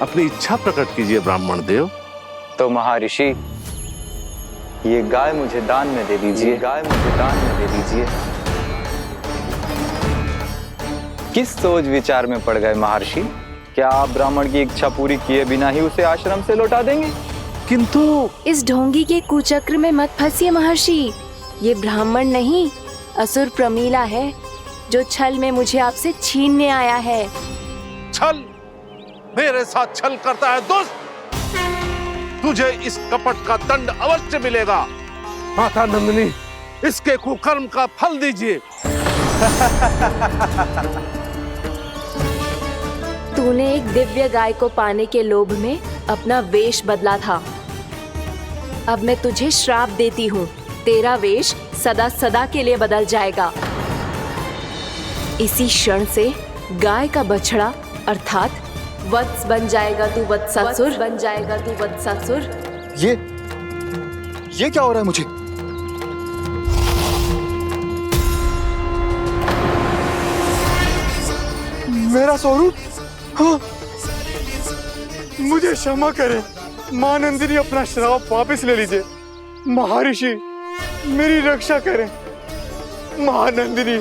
अपनी इच्छा प्रकट कीजिए ब्राह्मण देव। तो महर्षि, ये गाय मुझे दान में दे दीजिए। गाय मुझे दान में दे दीजिए। किस सोच विचार में पड़ गए महर्षि? क्या आप ब्राह्मण की इच्छा पूरी किए बिना ही उसे आश्रम से लौटा देंगे? किंतु इस ढोंगी के कुचक्र में मत फंसिए महर्षि। ये ब्राह्मण नहीं, असुर प्रमीला है, जो छल में मुझे आपसे छीनने आया है। छल? मेरे साथ छल करता है दुष्ट? तुझे इस कपट का दंड अवश्य मिलेगा। माता नंदिनी, इसके कुकर्म का फल दीजिए। तूने एक दिव्य गाय को पाने के लोभ में अपना वेश बदला था। अब मैं तुझे श्राप देती हूँ, तेरा वेश सदा सदा के लिए बदल जाएगा। इसी क्षण से गाय का बछड़ा अर्थात वत्स बन जाएगा तू वत्सासुर। बन जाएगा तू वत्सासुर। ये क्या हो रहा है मुझे? मेरा स्वरूप? हाँ। मुझे क्षमा करें मां नंदिनी, अपना श्राप वापस ले लीजिए। महर्षि, मेरी रक्षा करें। मां नंदिनी,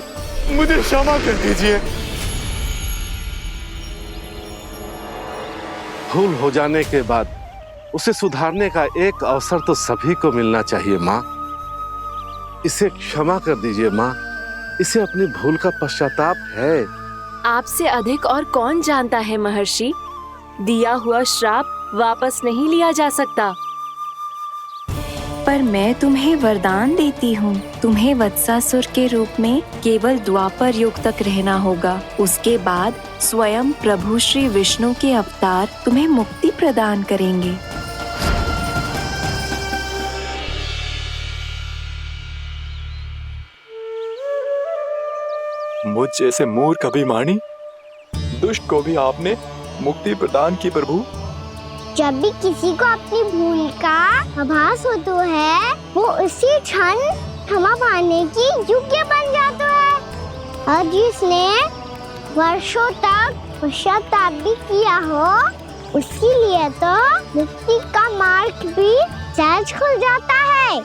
मुझे क्षमा कर दीजिए। भूल हो जाने के बाद उसे सुधारने का एक अवसर तो सभी को मिलना चाहिए माँ। इसे क्षमा कर दीजिए माँ, इसे अपनी भूल का पश्चाताप है। आपसे अधिक और कौन जानता है महर्षि, दिया हुआ श्राप वापस नहीं लिया जा सकता। पर मैं तुम्हें वरदान देती हूँ, तुम्हें वत्सासुर के रूप में केवल द्वापर युग तक रहना होगा। उसके बाद स्वयं प्रभु श्री विष्णु के अवतार तुम्हें मुक्ति प्रदान करेंगे। मुझ जैसे मूर्ख अभिमानी दुष्ट को भी आपने मुक्ति प्रदान की प्रभु। जब भी किसी को अपनी भूल का आभास होता है वो उसी क्षण क्षमा पाने की योग्य बन जाता है। और जिसने वर्षों तक पश्चाताप भी किया हो उसके लिए तो मुक्ति का मार्ग भी सहज खुल जाता है।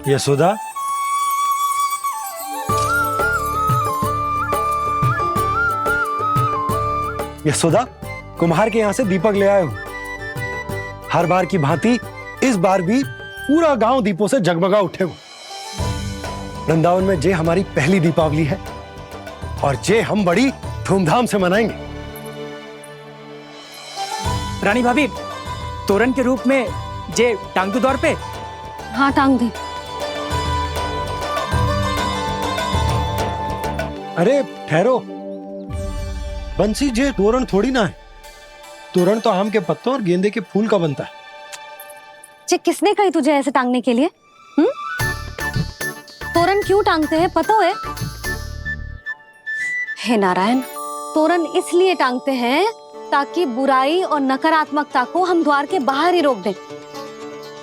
यशोदा, यशोदा, कुम्हार के यहाँ से दीपक ले आए हूं। हर बार की भांति इस बार भी पूरा गांव दीपों से जगमगा उठे हो। वृंदावन में जे हमारी पहली दीपावली है और जे हम बड़ी धूमधाम से मनाएंगे। रानी भाभी, तोरण के रूप में जे टांग दो दौर पे। हाँ, टांग दे। अरे ठहरो बंसी, जे तोरण थोड़ी ना है। तोरण तो आम के पत्तों और गेंदे के फूल का बनता है। जे किसने कही तुझे ऐसे टांगने के लिए? तोरण क्यों टांगते हैं पता है? हे नारायण, तोरण इसलिए टांगते हैं ताकि बुराई और नकारात्मकता को हम द्वार के बाहर ही रोक दें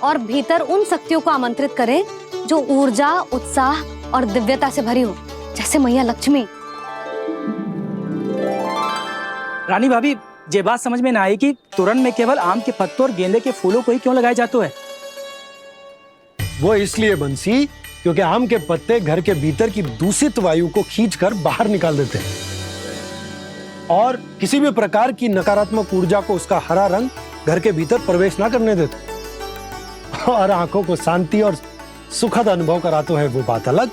और भीतर उन शक्तियों को आमंत्रित करें जो ऊर्जा, उत्साह और दिव्यता से भरी हो, जैसे मैया लक्ष्मी। रानी भाभी, ये बात समझ में ना आई कि तोरण में केवल आम के पत्तों और गेंदे के फूलों को ही क्यों लगाया जाता है? वो इसलिए बंसी क्योंकि आम के पत्ते घर के भीतर की दूषित वायु को खींचकर बाहर निकाल देते हैं और किसी भी प्रकार की नकारात्मक ऊर्जा को उसका हरा रंग घर के भीतर प्रवेश ना करने देते और आंखों को शांति और सुखद अनुभव कराते है, वो बात अलग।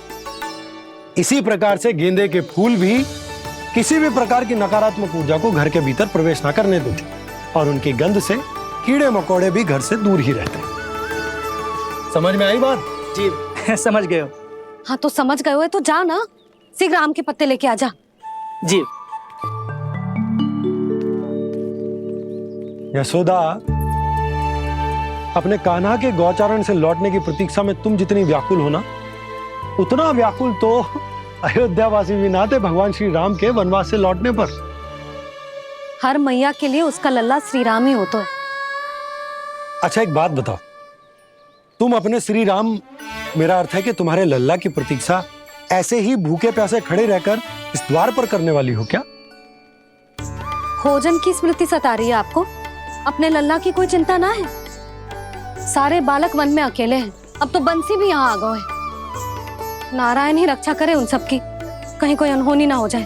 इसी प्रकार से गेंदे के फूल भी किसी भी प्रकार की नकारात्मक ऊर्जा को घर के भीतर प्रवेश ना करने देते और उनकी गंध से कीड़े मकोड़े भी घर से दूर ही रहते हैं। समझ में आई बात? जी समझ गए हो। हाँ तो समझ गए हो तो जा ना, शीघ्र आम के पत्ते लेके आ जा। जी। यशोदा, अपने कान्हा के गौचारण से लौटने की प्रतीक्षा में तुम जितनी व्याकुल हो ना, उतना व्याकुल तो अयोध्यावासी भी ना थे भगवान श्री राम के वनवास से लौटने पर। हर मैया के लिए उसका लल्ला श्री राम ही होता है। अच्छा एक बात बताओ, तुम अपने श्री राम, मेरा अर्थ है कि तुम्हारे लल्ला की प्रतीक्षा ऐसे ही भूखे प्यासे खड़े रहकर इस द्वार पर करने वाली हो क्या? भोजन की स्मृति सता रही है आपको? अपने लल्ला की कोई चिंता ना है। सारे बालक वन में अकेले हैं, अब तो बंसी भी यहाँ आ गए हैं। नारायण ही रक्षा करे उन सबकी, कहीं कोई अनहोनी ना हो जाए।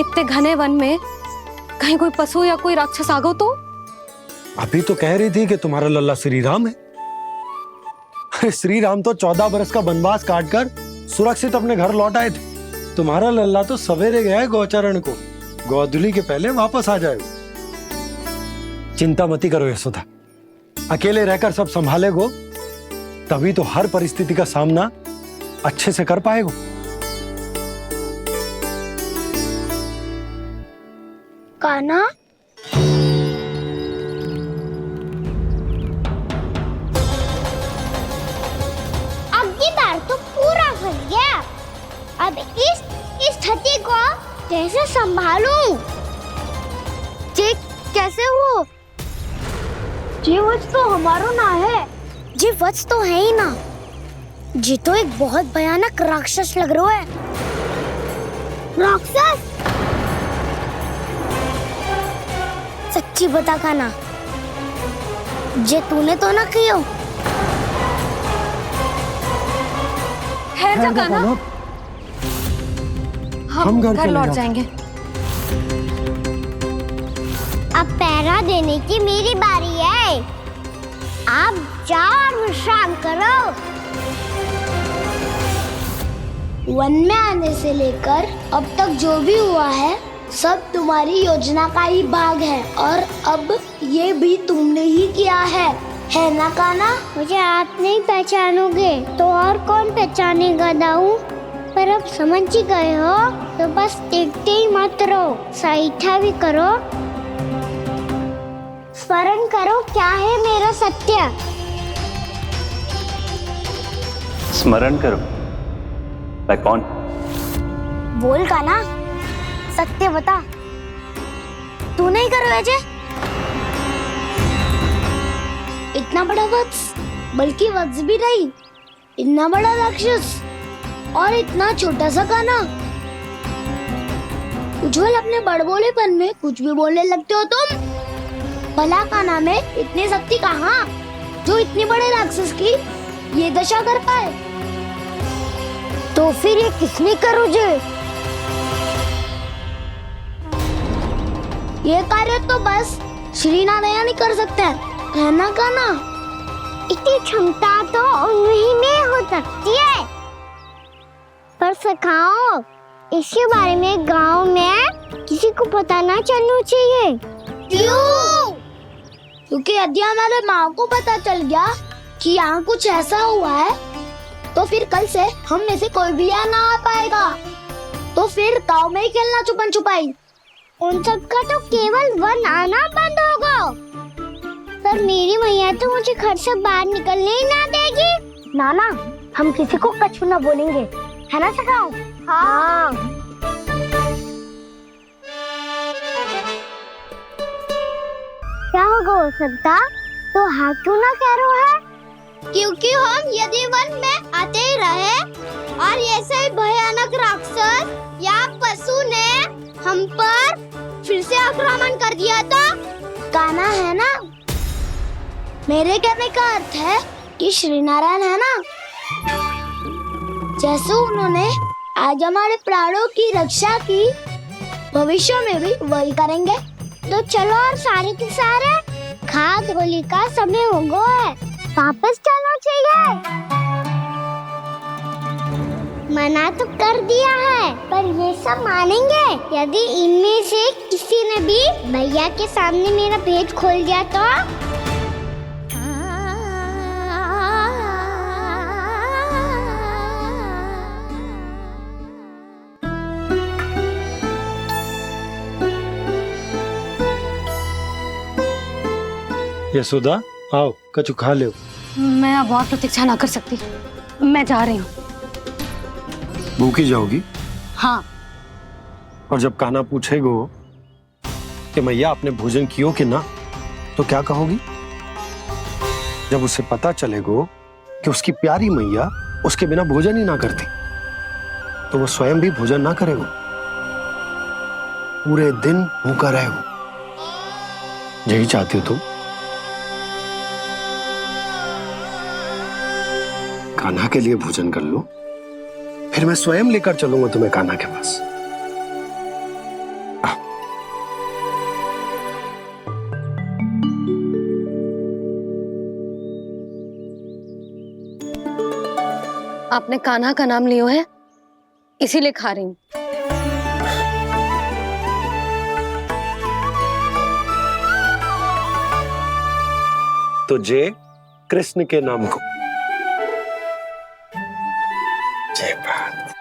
इतने घने वन में कहीं कोई पशु या कोई राक्षस आ गो तो? अभी तो कह रही थी कि तुम्हारा लल्ला श्री राम है। अरे श्री राम तो 14 बरस का वनवास काटकर सुरक्षित अपने घर लौट आए थे। तुम्हारा लल्ला तो सवेरे गया है गौचरण को, गोधूली के पहले वापस आ जाएगा। चिंता मती करो यशोदा, अकेले रहकर सब संभालेगो तभी तो हर परिस्थिति का सामना अच्छे से कर पाएगो। कान्हा, अब की बार तो पूरा फंस गया। अब इस स्थिति को कैसे संभालूं? जी कैसे हो? जी वच तो हमारो ना है। जी वच तो है ही ना। जी तो एक बहुत भयानक राक्षस लग रहा है। राक्षस? सच्ची बता कान्हा, जे तूने तो ना कियो? है जा कान्हा, हम घर लौट जाएंगे। अब पहरा देने की मेरी बारी है। आप जाओ और विश्राम करो। वन में आने से लेकर अब तक जो भी हुआ है सब तुम्हारी योजना का ही भाग है और अब ये भी तुमने ही किया है ना कान्हा? मुझे आप नहीं पहचानोगे तो और कौन पहचानेगा दाऊ? पर अब समझ ही गए हो तो बस देखते ही मत रहो, सईठा भी करो, स्मरण करो क्या है मेरा सत्य। स्मरण करो। मैं कौन? बोल कान्हा, सत्य बता। तू नहीं करो अजय? इतना बड़ा वत्स, बल्कि वत्स भी नहीं, इतना बड़ा राक्षस और इतना छोटा सा कान्हा। उज्जवल अपने बड़बोलेपन में कुछ भी बोलने लगते हो तुम। भला कान्हा में इतनी शक्ति कहाँ जो इतने बड़े राक्षस की ये दशा कर पाए? तो फिर ये किसने करो जे? ये कार्य तो बस श्री नारायण ही कर सकते हैं, है ना कान्हा? इतनी क्षमता तो उन्हीं में हो सकती है, पर सखाओ इसके बारे में गांव में किसी को पता ना चलना चाहिए। क्यों? क्योंकि यदि हमारे माँ को पता चल गया कि यहाँ कुछ ऐसा हुआ है तो फिर कल से हम में से कोई भी यहाँ ना आ पाएगा। तो फिर गांव में ही खेलना छुपन छुपाई। उन सब का तो केवल वन आना बंद होगा। पर मेरी मैया तो मुझे घर से बाहर निकलने ही ना देगी। नाना, हम किसी को कछु ना बोलेंगे, है ना सखाओ? हाँ। क्या होगा हो सकता? तो हाँ क्यों ना कह रहा है? क्योंकि हम यदि वन में आते ही रहे और ऐसे ही भयानक राक्षस या पशु ने हम पर फिर से आक्रमण कर दिया तो कान्हा, है ना? मेरे कहने का अर्थ है कि श्री नारायण है ना, जैसे उन्होंने आज हमारे प्राणों की रक्षा की, भविष्य में भी वही करेंगे। तो चलो और सारे के सारे खाद होली का समय हो गया है, वापस चलना चाहिए। मना तो कर दिया है, पर ये सब मानेंगे यदि इनमें से किसी ने भी भैया के सामने मेरा भेद खोल दिया तो? यशोदा, आओ कछु खा लो। मैं अब और प्रतीक्षा ना कर सकती, मैं जा रही हूँ। भूखी जाओगी? हाँ। और जब कान्हा पूछेगो कि मैया आपने भोजन कियो कि ना, तो क्या कहोगी? जब उसे पता चलेगो कि उसकी प्यारी मैया उसके बिना भोजन ही ना करती, तो वो स्वयं भी भोजन ना करेगो, पूरे दिन भूखा रहेगो। यही चाहती हो तुम? कान्हा के लिए भोजन कर लो, फिर मैं स्वयं लेकर चलूंगा तुम्हें कान्हा के पास। आपने कान्हा का नाम लियो है, इसीलिए खा रही हूँ। तो जय कृष्ण के नाम को। जय बात।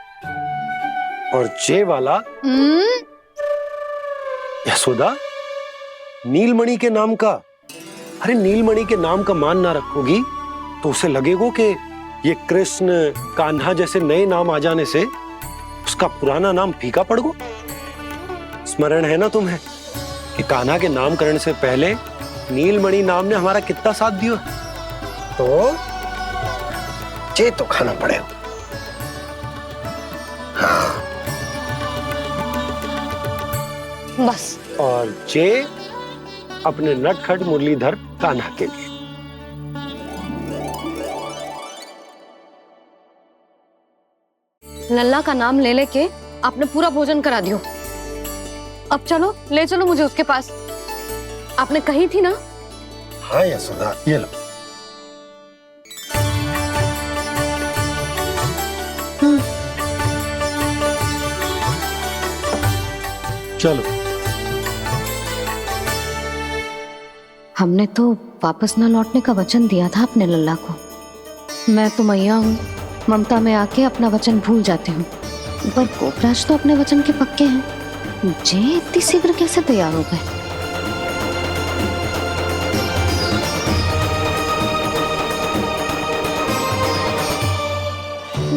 और जय वाला यशोदा, नीलमणि के नाम का। अरे नीलमणि के नाम का मान ना रखोगी तो उसे लगेगा कि ये कृष्ण कान्हा जैसे नए नाम आ जाने से उसका पुराना नाम फीका पड़ गो। स्मरण है ना तुम्हें कि कान्हा के नामकरण से पहले नीलमणि नाम ने हमारा कितना साथ दिया? तो जे तो खाना पड़ेगा। हाँ। बस। और जे अपने नटखट मुरलीधर कान्हा के लिए। लल्ला का नाम ले लेके आपने पूरा भोजन करा दियो। अब चलो, ले चलो मुझे उसके पास। आपने कही थी ना? हाँ यशोदा, ये लो। चलो। हमने तो वापस न लौटने का वचन दिया था अपने लल्ला को। मैं तो मैया हूँ, ममता में आके अपना वचन भूल जाती हूँ, पर गोपराज तो अपने वचन के पक्के हैं। जे इतनी शीघ्र कैसे तैयार हो गए?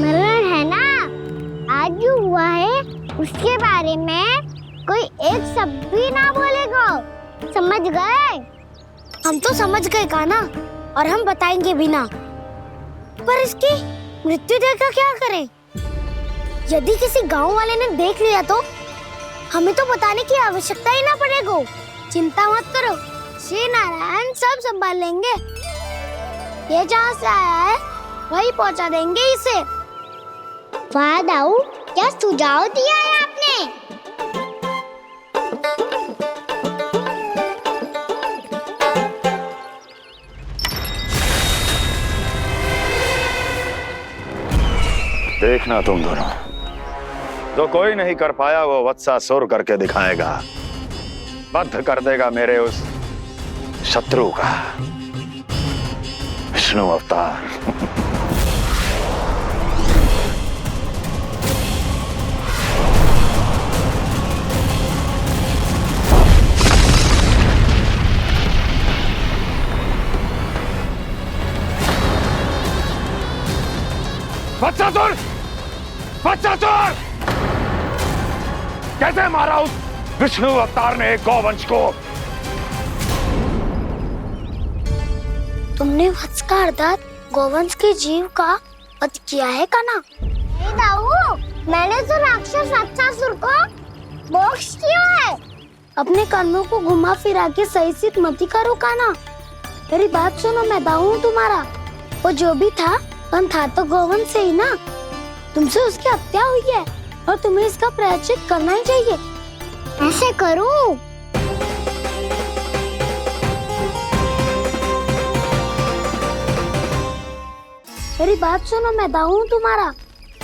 मरण है ना, आज जो हुआ है उसके बारे में कोई एक शब्द भी ना बोलेगा, समझ गए? हम तो समझ गए कान्हा, और हम बताएंगे भी ना। पर इसकी मृत्यु देखकर क्या करें? यदि किसी गांव वाले ने देख लिया तो हमें तो बताने की आवश्यकता ही ना पड़ेगा। चिंता मत करो, श्री नारायण सब संभाल लेंगे। ये जहाँ से आया है वही पहुँचा देंगे इसे। वाह दाऊ, क्या सुझाव दिया है आपने? देखना तुम दोनों, जो कोई नहीं कर पाया वो वत्सासुर करके दिखाएगा, बद्ध कर देगा मेरे उस शत्रु का विष्णु अवतार। वत्सासुर! वत्सासुर! कैसे मारा उस विष्णु अवतार ने गौवंश को? तुमने वत्स का अर्थात गौवंश के जीव का वध किया है कान्हा? नहीं दाऊ, मैंने तो राक्षस वत्सासुर को मोक्ष दिया है। अपने कर्मों को घुमा फिरा के सही सिद्ध मत करो कान्हा। मेरी बात सुनो, मैं दाऊ हूँ तुम्हारा। वो जो भी था तो गौवंश से ही ना। तुमसे उसकी हत्या हुई है और तुम्हें इसका प्रायश्चित करना ही चाहिए। ऐसे करूं? मेरी बात सुनो, मैं दाऊ हूँ तुम्हारा।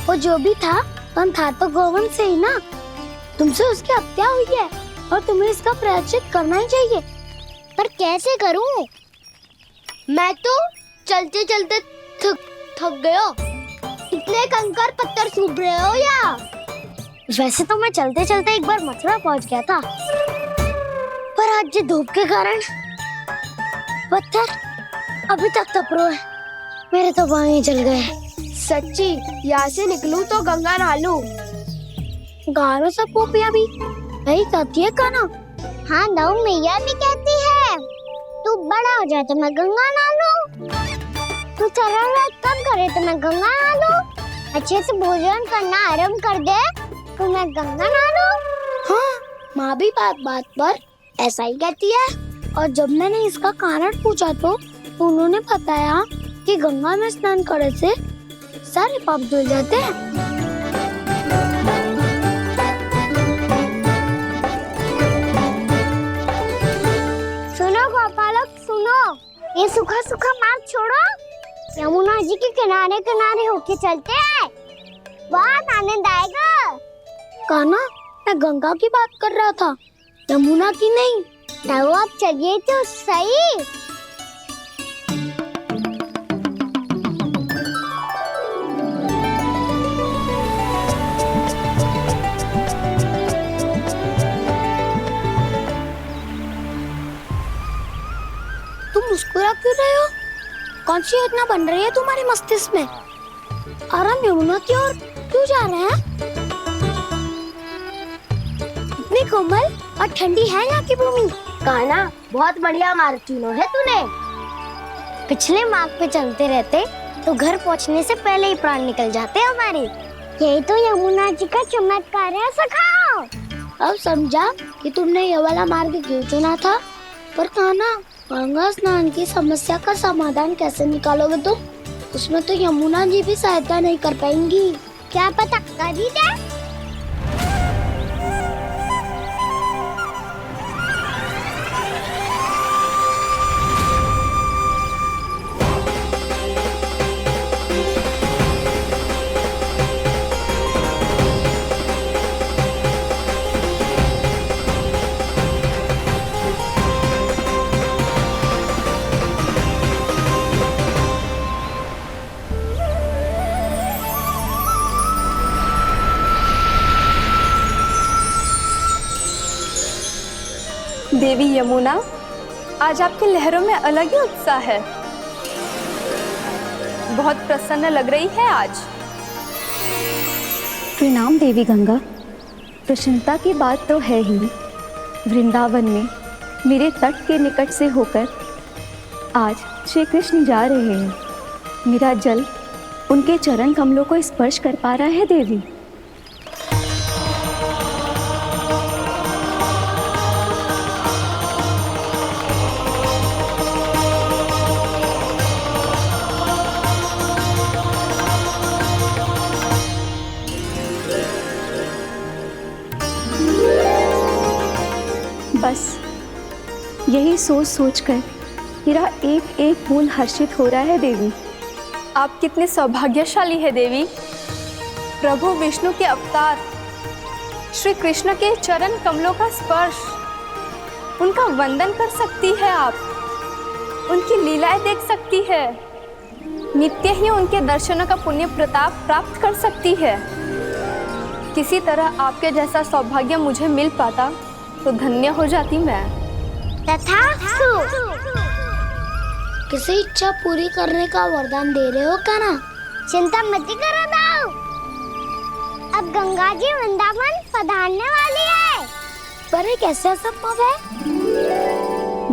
वो जो भी था तो गौवंश से ही ना। तुमसे उसकी हत्या हुई है और तुम्हें इसका प्रायश्चित करना ही चाहिए। पर कैसे करूं? मैं तो चलते चलते थक गया। इतने कंकर पत्थर सूख रहे हो या? वैसे तो मैं चलते चलते एक बार मथुरा पहुंच गया था, पर आज ये धूप के कारण पत्थर अभी तक तप रहे हैं। मेरे तो पाँव ही जल गए। सच्ची, यहाँ से निकलूं तो गंगा नहा लूं। गारो सब पोपिया भी यही कहती है कान्हा। हाँ दाऊ, मैया भी कहती है तू बड़ा हो जाए तो मैं गंगा नहा लूं, तू चरण व्रत कब करे तो मैं गंगा नहा लूं, अच्छे से भोजन करना आरंभ कर दे तो मैं गंगा नहा लूं। हाँ, माँ भी बात बात पर ऐसा ही कहती है। और जब मैंने इसका कारण पूछा तो उन्होंने बताया कि गंगा में स्नान करने से सारे पाप धुल जाते हैं। सुनो गोपालक, सुनो, ये सूखा सूखा मार्ग छोड़ो, यमुना जी के किनारे किनारे होके चलते हैं, बहुत आनंद आएगा। कान्हा, मैं गंगा की बात कर रहा था, यमुना की नहीं। तो आप चलिए तो सही। तुम मुस्कुरा क्यों रहे हो? कौन सी योजना बन रही है तुम्हारे मस्तिष्क में? और हम यमुना की ओर क्यों जा रहे हैं? इतनी कोमल और ठंडी है यहाँ की भूमि। कान्हा, बहुत बढ़िया मार्ग चुना है तूने। पिछले मार्ग पे चलते रहते तो घर पहुँचने से पहले ही प्राण निकल जाते हमारे। यही तो यमुना जी का चमत्कार है सखाओ। अब समझा कि तुमने ये वाला मार्ग क्यों चुना था। पर कान्हा, गंगा स्नान की समस्या का समाधान कैसे निकालोगे तुम? उसमें तो यमुना जी भी सहायता नहीं कर पाएंगी। क्या पता कर ही दे। देवी यमुना, आज आपकी लहरों में अलग ही उत्साह है। बहुत प्रसन्न लग रही है आज। प्रणाम देवी गंगा। प्रसन्नता की बात तो है ही। वृंदावन में मेरे तट के निकट से होकर आज श्री कृष्ण जा रहे हैं। मेरा जल उनके चरण कमलों को स्पर्श कर पा रहा है देवी। बस यही सोच सोचकर मेरा एक एक फूल हर्षित हो रहा है देवी। आप कितने सौभाग्यशाली है देवी। प्रभु विष्णु के अवतार श्री कृष्ण के चरण कमलों का स्पर्श, उनका वंदन कर सकती है आप, उनकी लीलाएं देख सकती है, नित्य ही उनके दर्शनों का पुण्य प्रताप प्राप्त कर सकती है। किसी तरह आपके जैसा सौभाग्य मुझे मिल पाता तो धन्य हो जाती मैं। तथास्तु। किसी इच्छा पूरी करने का वरदान दे रहे हो क्या ना? चिंता मत करो दाऊ। अब गंगा जी वृंदावन पधारने वाली है। पर ये कैसे संभव है?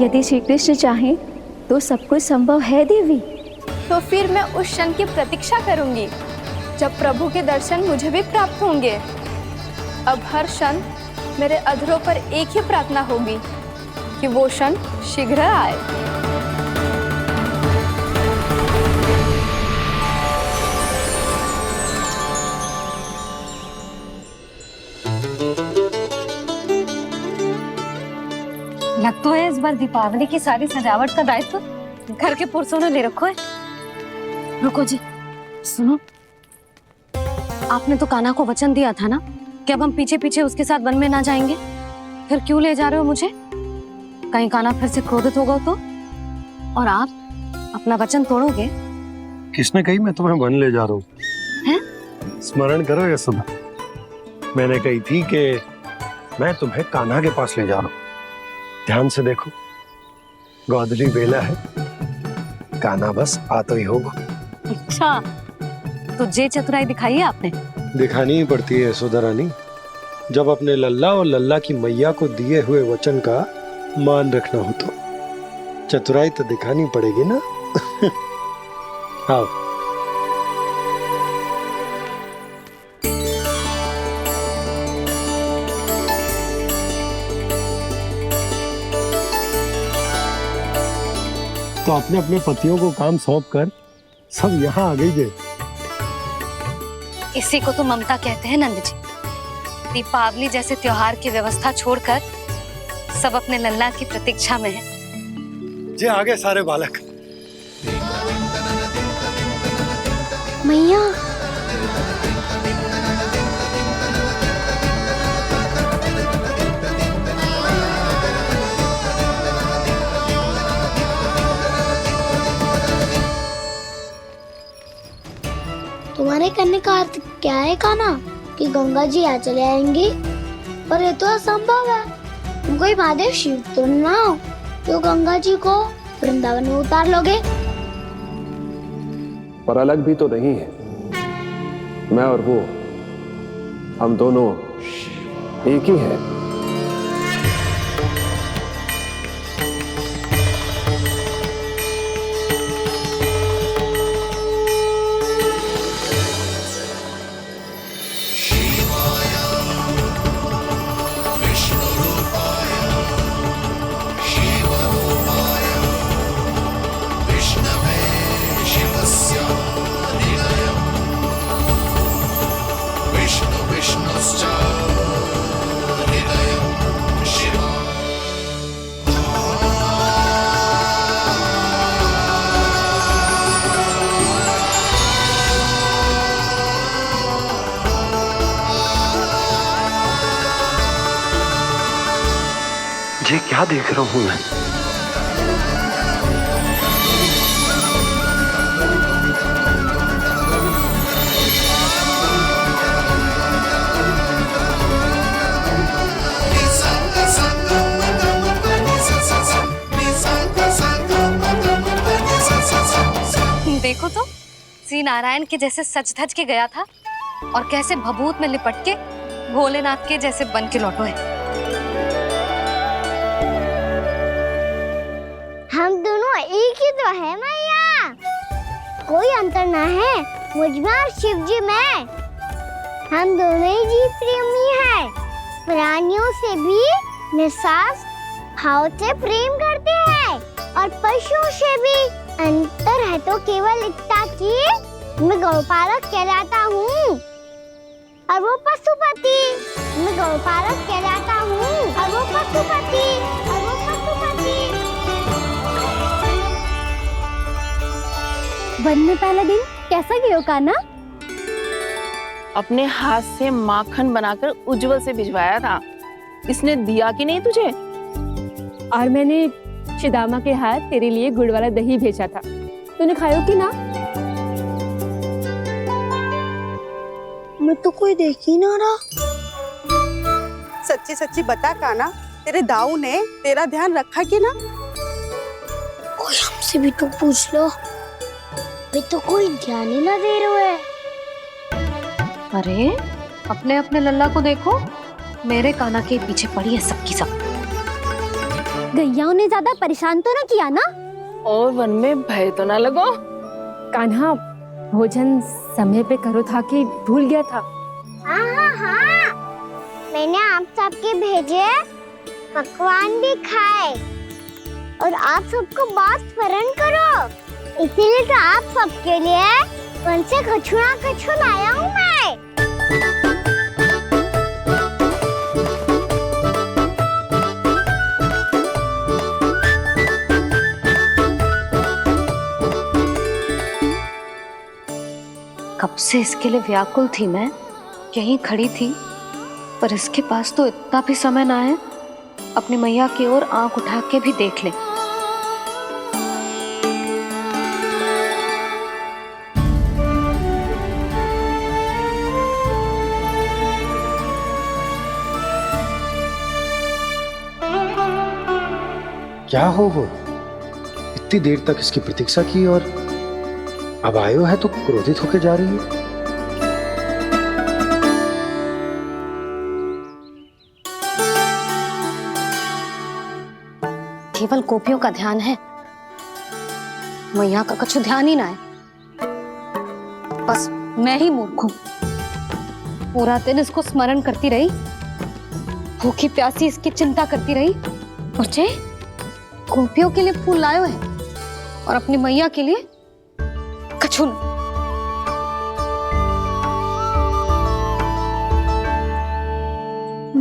यदि श्री कृष्ण चाहे तो सब कुछ संभव है देवी। तो फिर मैं उस क्षण की प्रतीक्षा करूंगी जब प्रभु के दर्शन मुझे भी प्राप्त होंगे। अब हर क्षण मेरे अधरों पर एक ही प्रार्थना होगी कि वो क्षण शीघ्र आए। लग तो है इस बार दीपावली की सारी सजावट का दायित्व घर के पुरुषों ने ले रखो है। रुको जी, सुनो, आपने तो कान्हा को वचन दिया था ना कि अब हम पीछे पीछे उसके साथ वन में ना जाएंगे। फिर क्यों ले जा रहे हो मुझे? कहीं कान्हा फिर से क्रोधित होगा तो? और आप अपना वचन तोड़ोगे? किसने कही मैं तुम्हें वन ले जा रहा हूँ? हैं? स्मरण करो ये सुबह मैंने कही थी कि मैं तुम्हें कान्हा के पास ले जा रहा हूँ। ध्यान से देखो, गोधली बेला है, कान्हा बस आ तो ही होगा। अच्छा, तो जे चतुराई दिखाई है आपने? दिखानी ही पड़ती है यशोदा रानी। जब अपने लल्ला और लल्ला की मैया को दिए हुए वचन का मान रखना हो तो चतुराई तो दिखानी पड़ेगी ना। आओ। तो अपने अपने पतियों को काम सौंप कर सब यहाँ आ गई है। इसी को तो ममता कहते हैं नंद जी। दीपावली जैसे त्योहार की व्यवस्था छोड़कर सब अपने लल्ला की प्रतीक्षा में हैं। जे आगे सारे बालक। मैया, तुम्हारे कहने का अर्थ क्या है कान्हा? कि गंगा जी आ चले आएंगी? पर ये तो असंभव है। तुम कोई महादेव शिव तो ना हो तो गंगा जी को वृंदावन में उतार लोगे? पर अलग भी तो नहीं है। मैं और वो, हम दोनों एक ही हैं। ये क्या देख रहा हूँ मैं? देखो तो श्री नारायण के जैसे सच धज के गया था और कैसे भभूत में लिपट के भोलेनाथ के जैसे बन के लौटो है। हम दोनों एक ही तो है मैया, कोई अंतर ना है मुझ में और शिव जी में। हम दोनों ही जीव प्रेमी हैं, प्राणियों से भी निस्वार्थ भाव से प्रेम करते हैं और पशुओं से भी। अंतर है तो केवल इतना कि मैं गौपालक कहलाता हूँ और वो पशुपति। मैं गौपालक कहलाता हूँ और वो पशुपति। वन में पहला दिन कैसा गया कान्हा? अपने हाथ से माखन बनाकर उज्जवल से भिजवाया था। इसने दिया कि नहीं तुझे? और मैंने शिदामा के हाथ तेरे लिए गुड़ वाला दही भेजा था, तूने खायो कि ना? मैं तो कोई देख ही ना रहा। सच्ची सच्ची बता कान्हा, तेरे दाऊ ने तेरा ध्यान रखा कि ना? कोई हमसे भी तो पूछ लो, वे तो कोई ध्यान ही ना दे रहे है। अरे अपने अपने लल्ला को देखो, मेरे कान्हा के पीछे पड़ी है सबकी सब। गैयाओं ने ज्यादा परेशान तो ना किया ना? और वन में भय तो ना लगो? कान्हा भोजन समय पे करो था कि भूल गया था? हाँ, मैंने आप सबके भेजे पकवान भी खाए और आप सबको बात स्मरण करो, इसीलिए तो आप सबके लिए वन से कछु लाया हूँ मैं। कब से इसके लिए व्याकुल थी मैं, यहीं खड़ी थी, पर इसके पास तो इतना भी समय ना है अपनी मैया की ओर आंख उठा के भी देख ले। क्या हो वो? इतनी देर तक इसकी प्रतीक्षा की और अब आयो है तो क्रोधित होकर जा रही है। केवल गोपियों का ध्यान है, मैया का कछु ध्यान ही ना है। बस मैं ही मूर्ख हूं, पूरा दिन इसको स्मरण करती रही, भूखी प्यासी इसकी चिंता करती रही, और जे गोपियों के लिए फूल लायो है और अपनी मैया के लिए कछु न।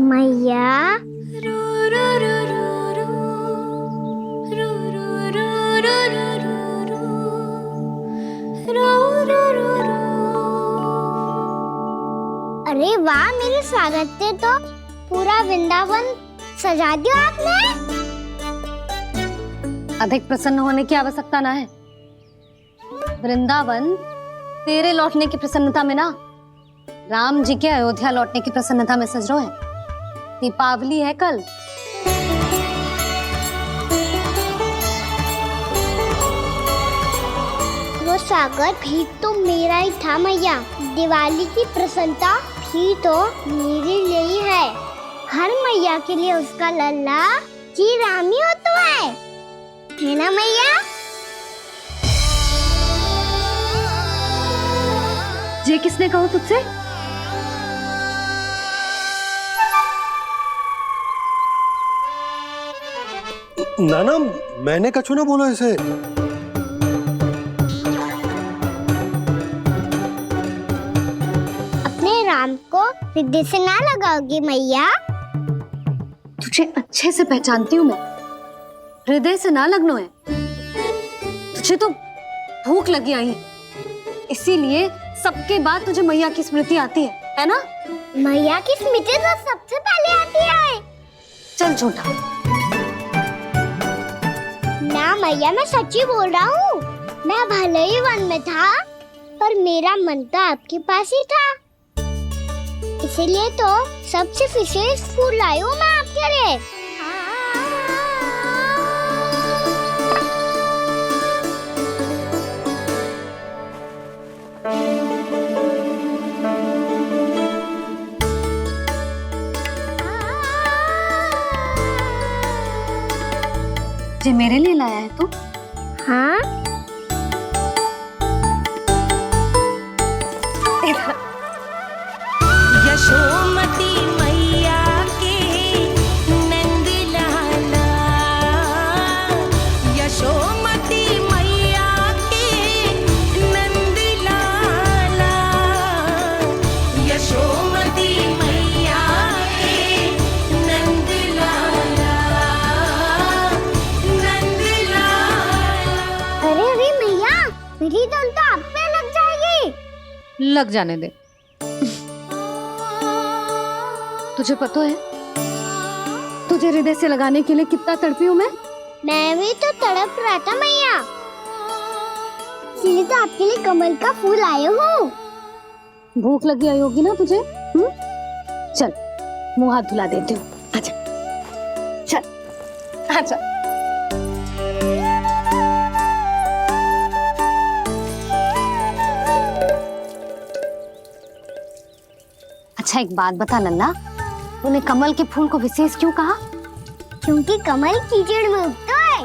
मैया अरे वाह, मेरे स्वागत से तो पूरा वृंदावन सजा दिया आपने। अधिक प्रसन्न होने की आवश्यकता ना है। वृंदावन तेरे लौटने की प्रसन्नता में ना, राम जी के अयोध्या लौटने की प्रसन्नता में सज रहा है। दीपावली है कल। वो स्वागत भी तो मेरा ही था मैया। दिवाली की प्रसन्नता भी तो मेरे लिए ही है। हर मैया के लिए उसका लल्ला जी राम ही होता है ना मैया? ये किसने कहा तुझसे? नाना, मैंने कछु ना बोला इसे। अपने राम को हृदय से ना लगाओगी मैया? तुझे अच्छे से पहचानती हूँ मैं, हृदय से ना लगनो है। तुझे तो भूख लगी आई है, इसीलिए सबके बाद तुझे मैया की स्मृति आती है ना? मैया की स्मृति तो सबसे पहले आती है। चल झूठा। ना मैया, मैं सच्ची बोल रहा हूँ। मैं भले ही वन में था, पर मेरा मन तो आपके पास ही था, इसीलिए तो सबसे विशेष फूल लाई हूँ मैं आपके लिए। जे मेरे लिए लाया है तू? हाँ, यशोमती मैया के नंद लाला, यशोमती मैया के नंद लाला, यशोमती मैया के नंद लाला, नंद लाला। अरे अरे मैया, मेरी धुन तो आप पे लग जाएगी। लग जाने दे। तुझे पता है तुझे हृदय से लगाने के लिए कितना तड़पी हूँ मैं भी तो तड़प रहा था मैया, इसलिए तो आपके लिए कमल का फूल आया हूँ। भूख लगी आई होगी ना तुझे? चल मुंह हाथ धुला देती हूँ। आजा चल आजा। अच्छा एक बात बता लल्ला, तूने कमल के फूल को विशेष क्यों कहा? क्योंकि कमल कीचड़ में उगता है,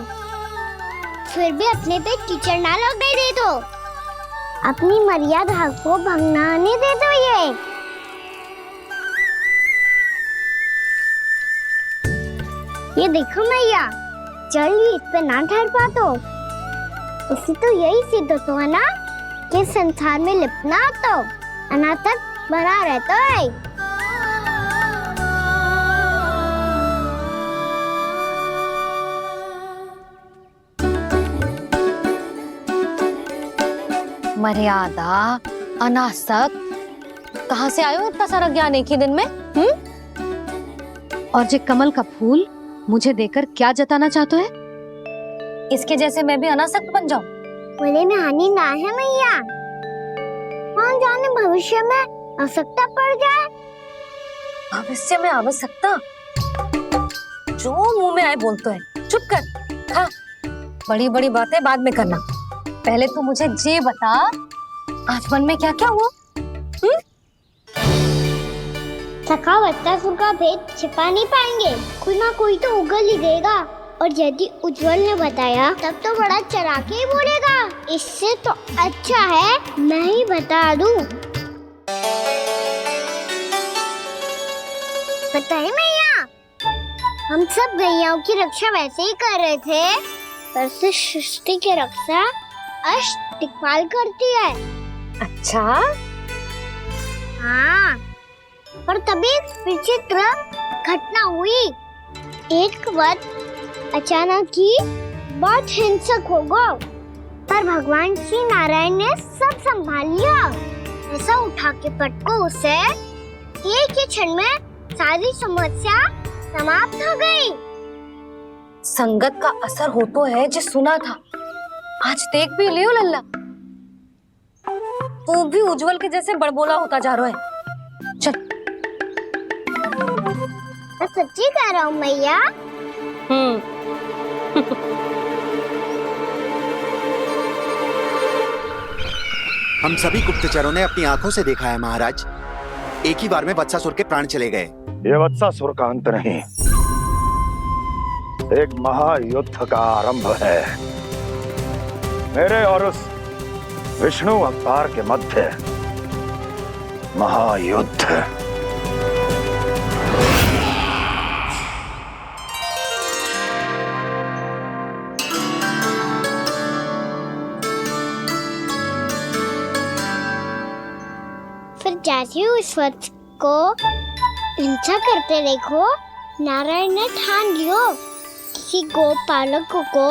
फिर भी अपने पे कीचड़ ना लगने दे दो, अपनी मर्यादा को भंग ना आने दे दो। ये देखो मैया, जल ही इस पे ना ठहर पा तो इसी तो यही सिद्ध होता है ना कि संसार में लिपना तो अनाथक बना रहता है। मर्यादा, अनासक, कहाँ से आयो इतना सारा ज्ञान एक ही दिन में? और जे कमल का फूल मुझे देकर क्या जताना चाहते है? इसके जैसे मैं भी अनासक्त बन जाऊं? बोले में हानि ना है मैया, कौन जाने भविष्य में आवश्यकता पड़ जाए। भविष्य में आवश्यकता? जो मुंह में आए बोलते हैं, चुप कर। हाँ, बड़ी बड़ी बातें बाद में करना, पहले तू मुझे ये बता आज मन में क्या क्या हुआ? सखा वत्सासुर का भेद छिपा नहीं पाएंगे, कोई ना कोई तो उगल ही देगा, और यदि उज्जवल ने बताया तब तो बड़ा चला के ही बोलेगा। इससे तो अच्छा है मैं ही बता दूं। बताइए मैया, हम सब गैयाओं की रक्षा वैसे ही कर रहे थे, पर से सृष्टि की रक्षा अष्ट दिक्पाल करती है। अच्छा? हाँ, पर तभी विचित्र घटना हुई। एक वक्त अचानक ही बहुत हिंसक हो गया, पर भगवान श्री नारायण ने सब संभाल लिया। ऐसा उठा के पटको उसे, एक ही क्षण में सारी समस्या समाप्त हो गई। संगत का असर हो तो है जो सुना था, आज देख भी लियो लल्ला, तू भी उज्जवल के जैसे बड़बोला होता जा रहा है। चल। मैं सच्ची कह रहा हूँ मैया। हम सभी गुप्तचरों ने अपनी आंखों से देखा है महाराज, एक ही बार में वत्सासुर के प्राण चले गए। ये वत्सासुर का अंत नहीं, एक महायुद्ध का आरंभ है। मेरे और उस विष्णु अवतार के मध्य महायुद्ध। फिर जैसे ही उस वक्त को हिंसा करते देखो, नारायण ने ठान लियो किसी गोपालक को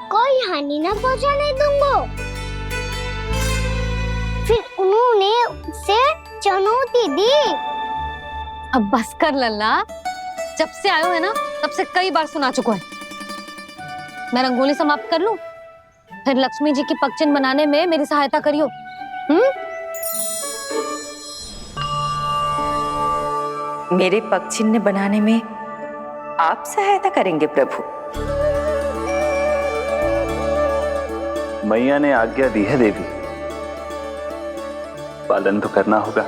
कोई हानि न पहुंचाने दूंगा। फिर उन्होंने उसे चुनौती दी। अब बस कर लल्ला, जब से आयो है ना तब से कई बार सुना चुका है। मैं रंगोली समाप्त कर लूं, फिर लक्ष्मी जी की पगचिन बनाने में मेरी सहायता करियो। मेरे पगचिन्ह बनाने में आप सहायता करेंगे प्रभु? मैया ने आज्ञा दी है देवी, पालन तो करना होगा।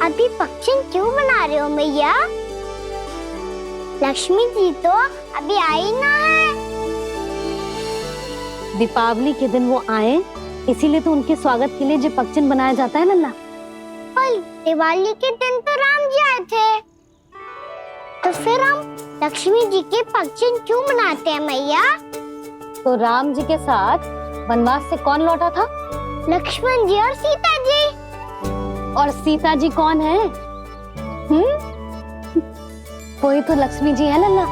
अभी पक्का पक्षी क्यों बना रहे हो मैया? लक्ष्मी जी तो अभी आई ना है। दीपावली के दिन वो आए, इसीलिए तो उनके स्वागत के लिए जो पक्षिन बनाया जाता है लल्ला। पर दिवाली के दिन तो राम जी आए थे, तो फिर हम लक्ष्मी जी के पक्षी क्यों बनाते हैं मैया? तो राम जी के साथ वनवास से कौन लौटा था? लक्ष्मण जी और सीता जी। और सीता जी कौन है? कोई तो लक्ष्मी जी है लल्ला।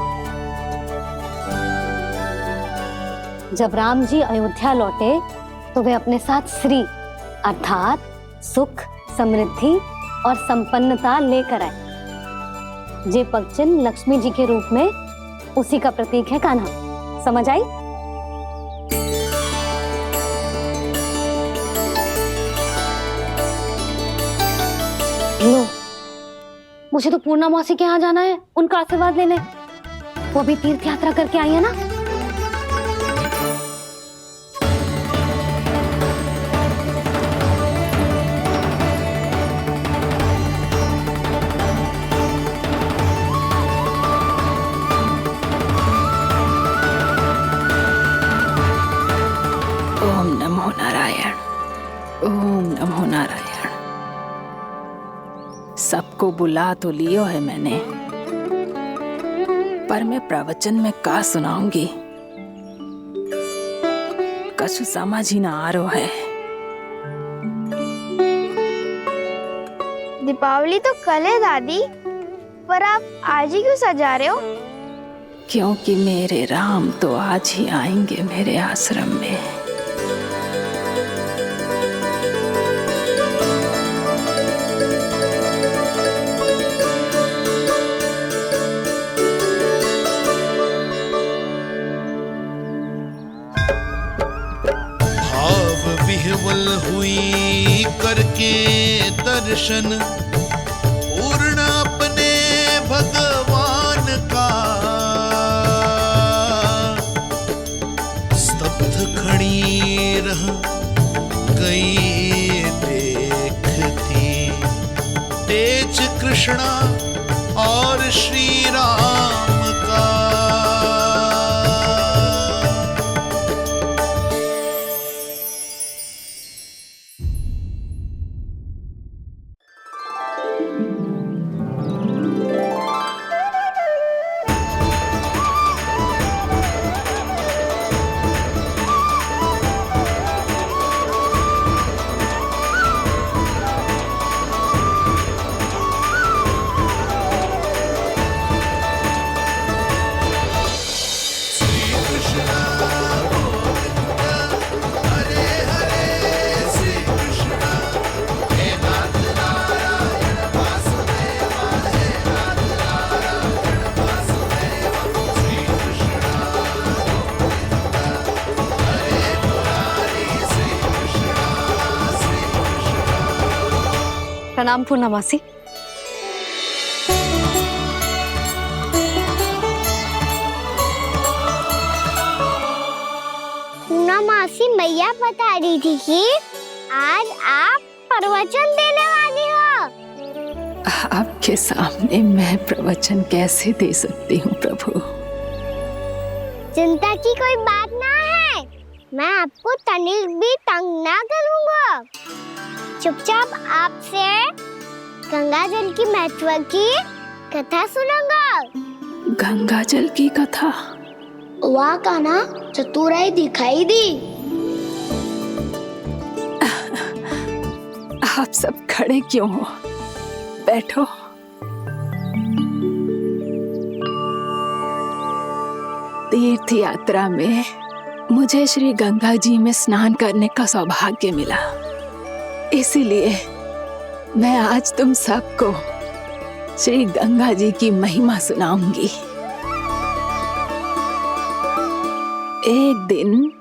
जब राम जी अयोध्या लौटे तो वे अपने साथ श्री अर्थात सुख, समृद्धि और संपन्नता लेकर आए। जे पक्षिन लक्ष्मी जी के रूप में उसी का प्रतीक है कान्हा। समझ आई? लो, मुझे तो पूर्णा मौसी के यहाँ जाना है, उनका आशीर्वाद लेने। वो भी तीर्थ यात्रा करके आई है ना। ओम नमो नारायण, ओम नमो नारायण। सबको बुला तो लियो है मैंने, पर मैं प्रवचन में का सुनाऊंगी, कछु समझ ही ना आ रहा है। दीपावली तो कल है दादी, पर आप आज ही क्यों सजा रहे हो? क्योंकि मेरे राम तो आज ही आएंगे मेरे आश्रम में। विह्वल हुई करके दर्शन, पूर्ण अपने भगवान का, स्तब्ध खड़ी रह गई देखती तेज कृष्णा और श्री राम का। प्रणाम पूर्णा मासी। पूर्णा मासी मैया बता रही थी कि आज आप प्रवचन देने वाली हो। आपके सामने मैं प्रवचन कैसे दे सकती हूँ प्रभु? चिंता की कोई बात ना है, मैं आपको तनिक भी तंग ना करूँगा। चुपचाप आपसे गंगा जल की महत्व की कथा सुनूंगा। गंगा जल की कथा? वाह कान्हा, चतुराई दिखाई दी। आप सब खड़े क्यों हो? बैठो। तीर्थ यात्रा में मुझे श्री गंगा जी में स्नान करने का सौभाग्य मिला, इसीलिए मैं आज तुम सबको श्री गंगा जी की महिमा सुनाऊंगी। एक दिन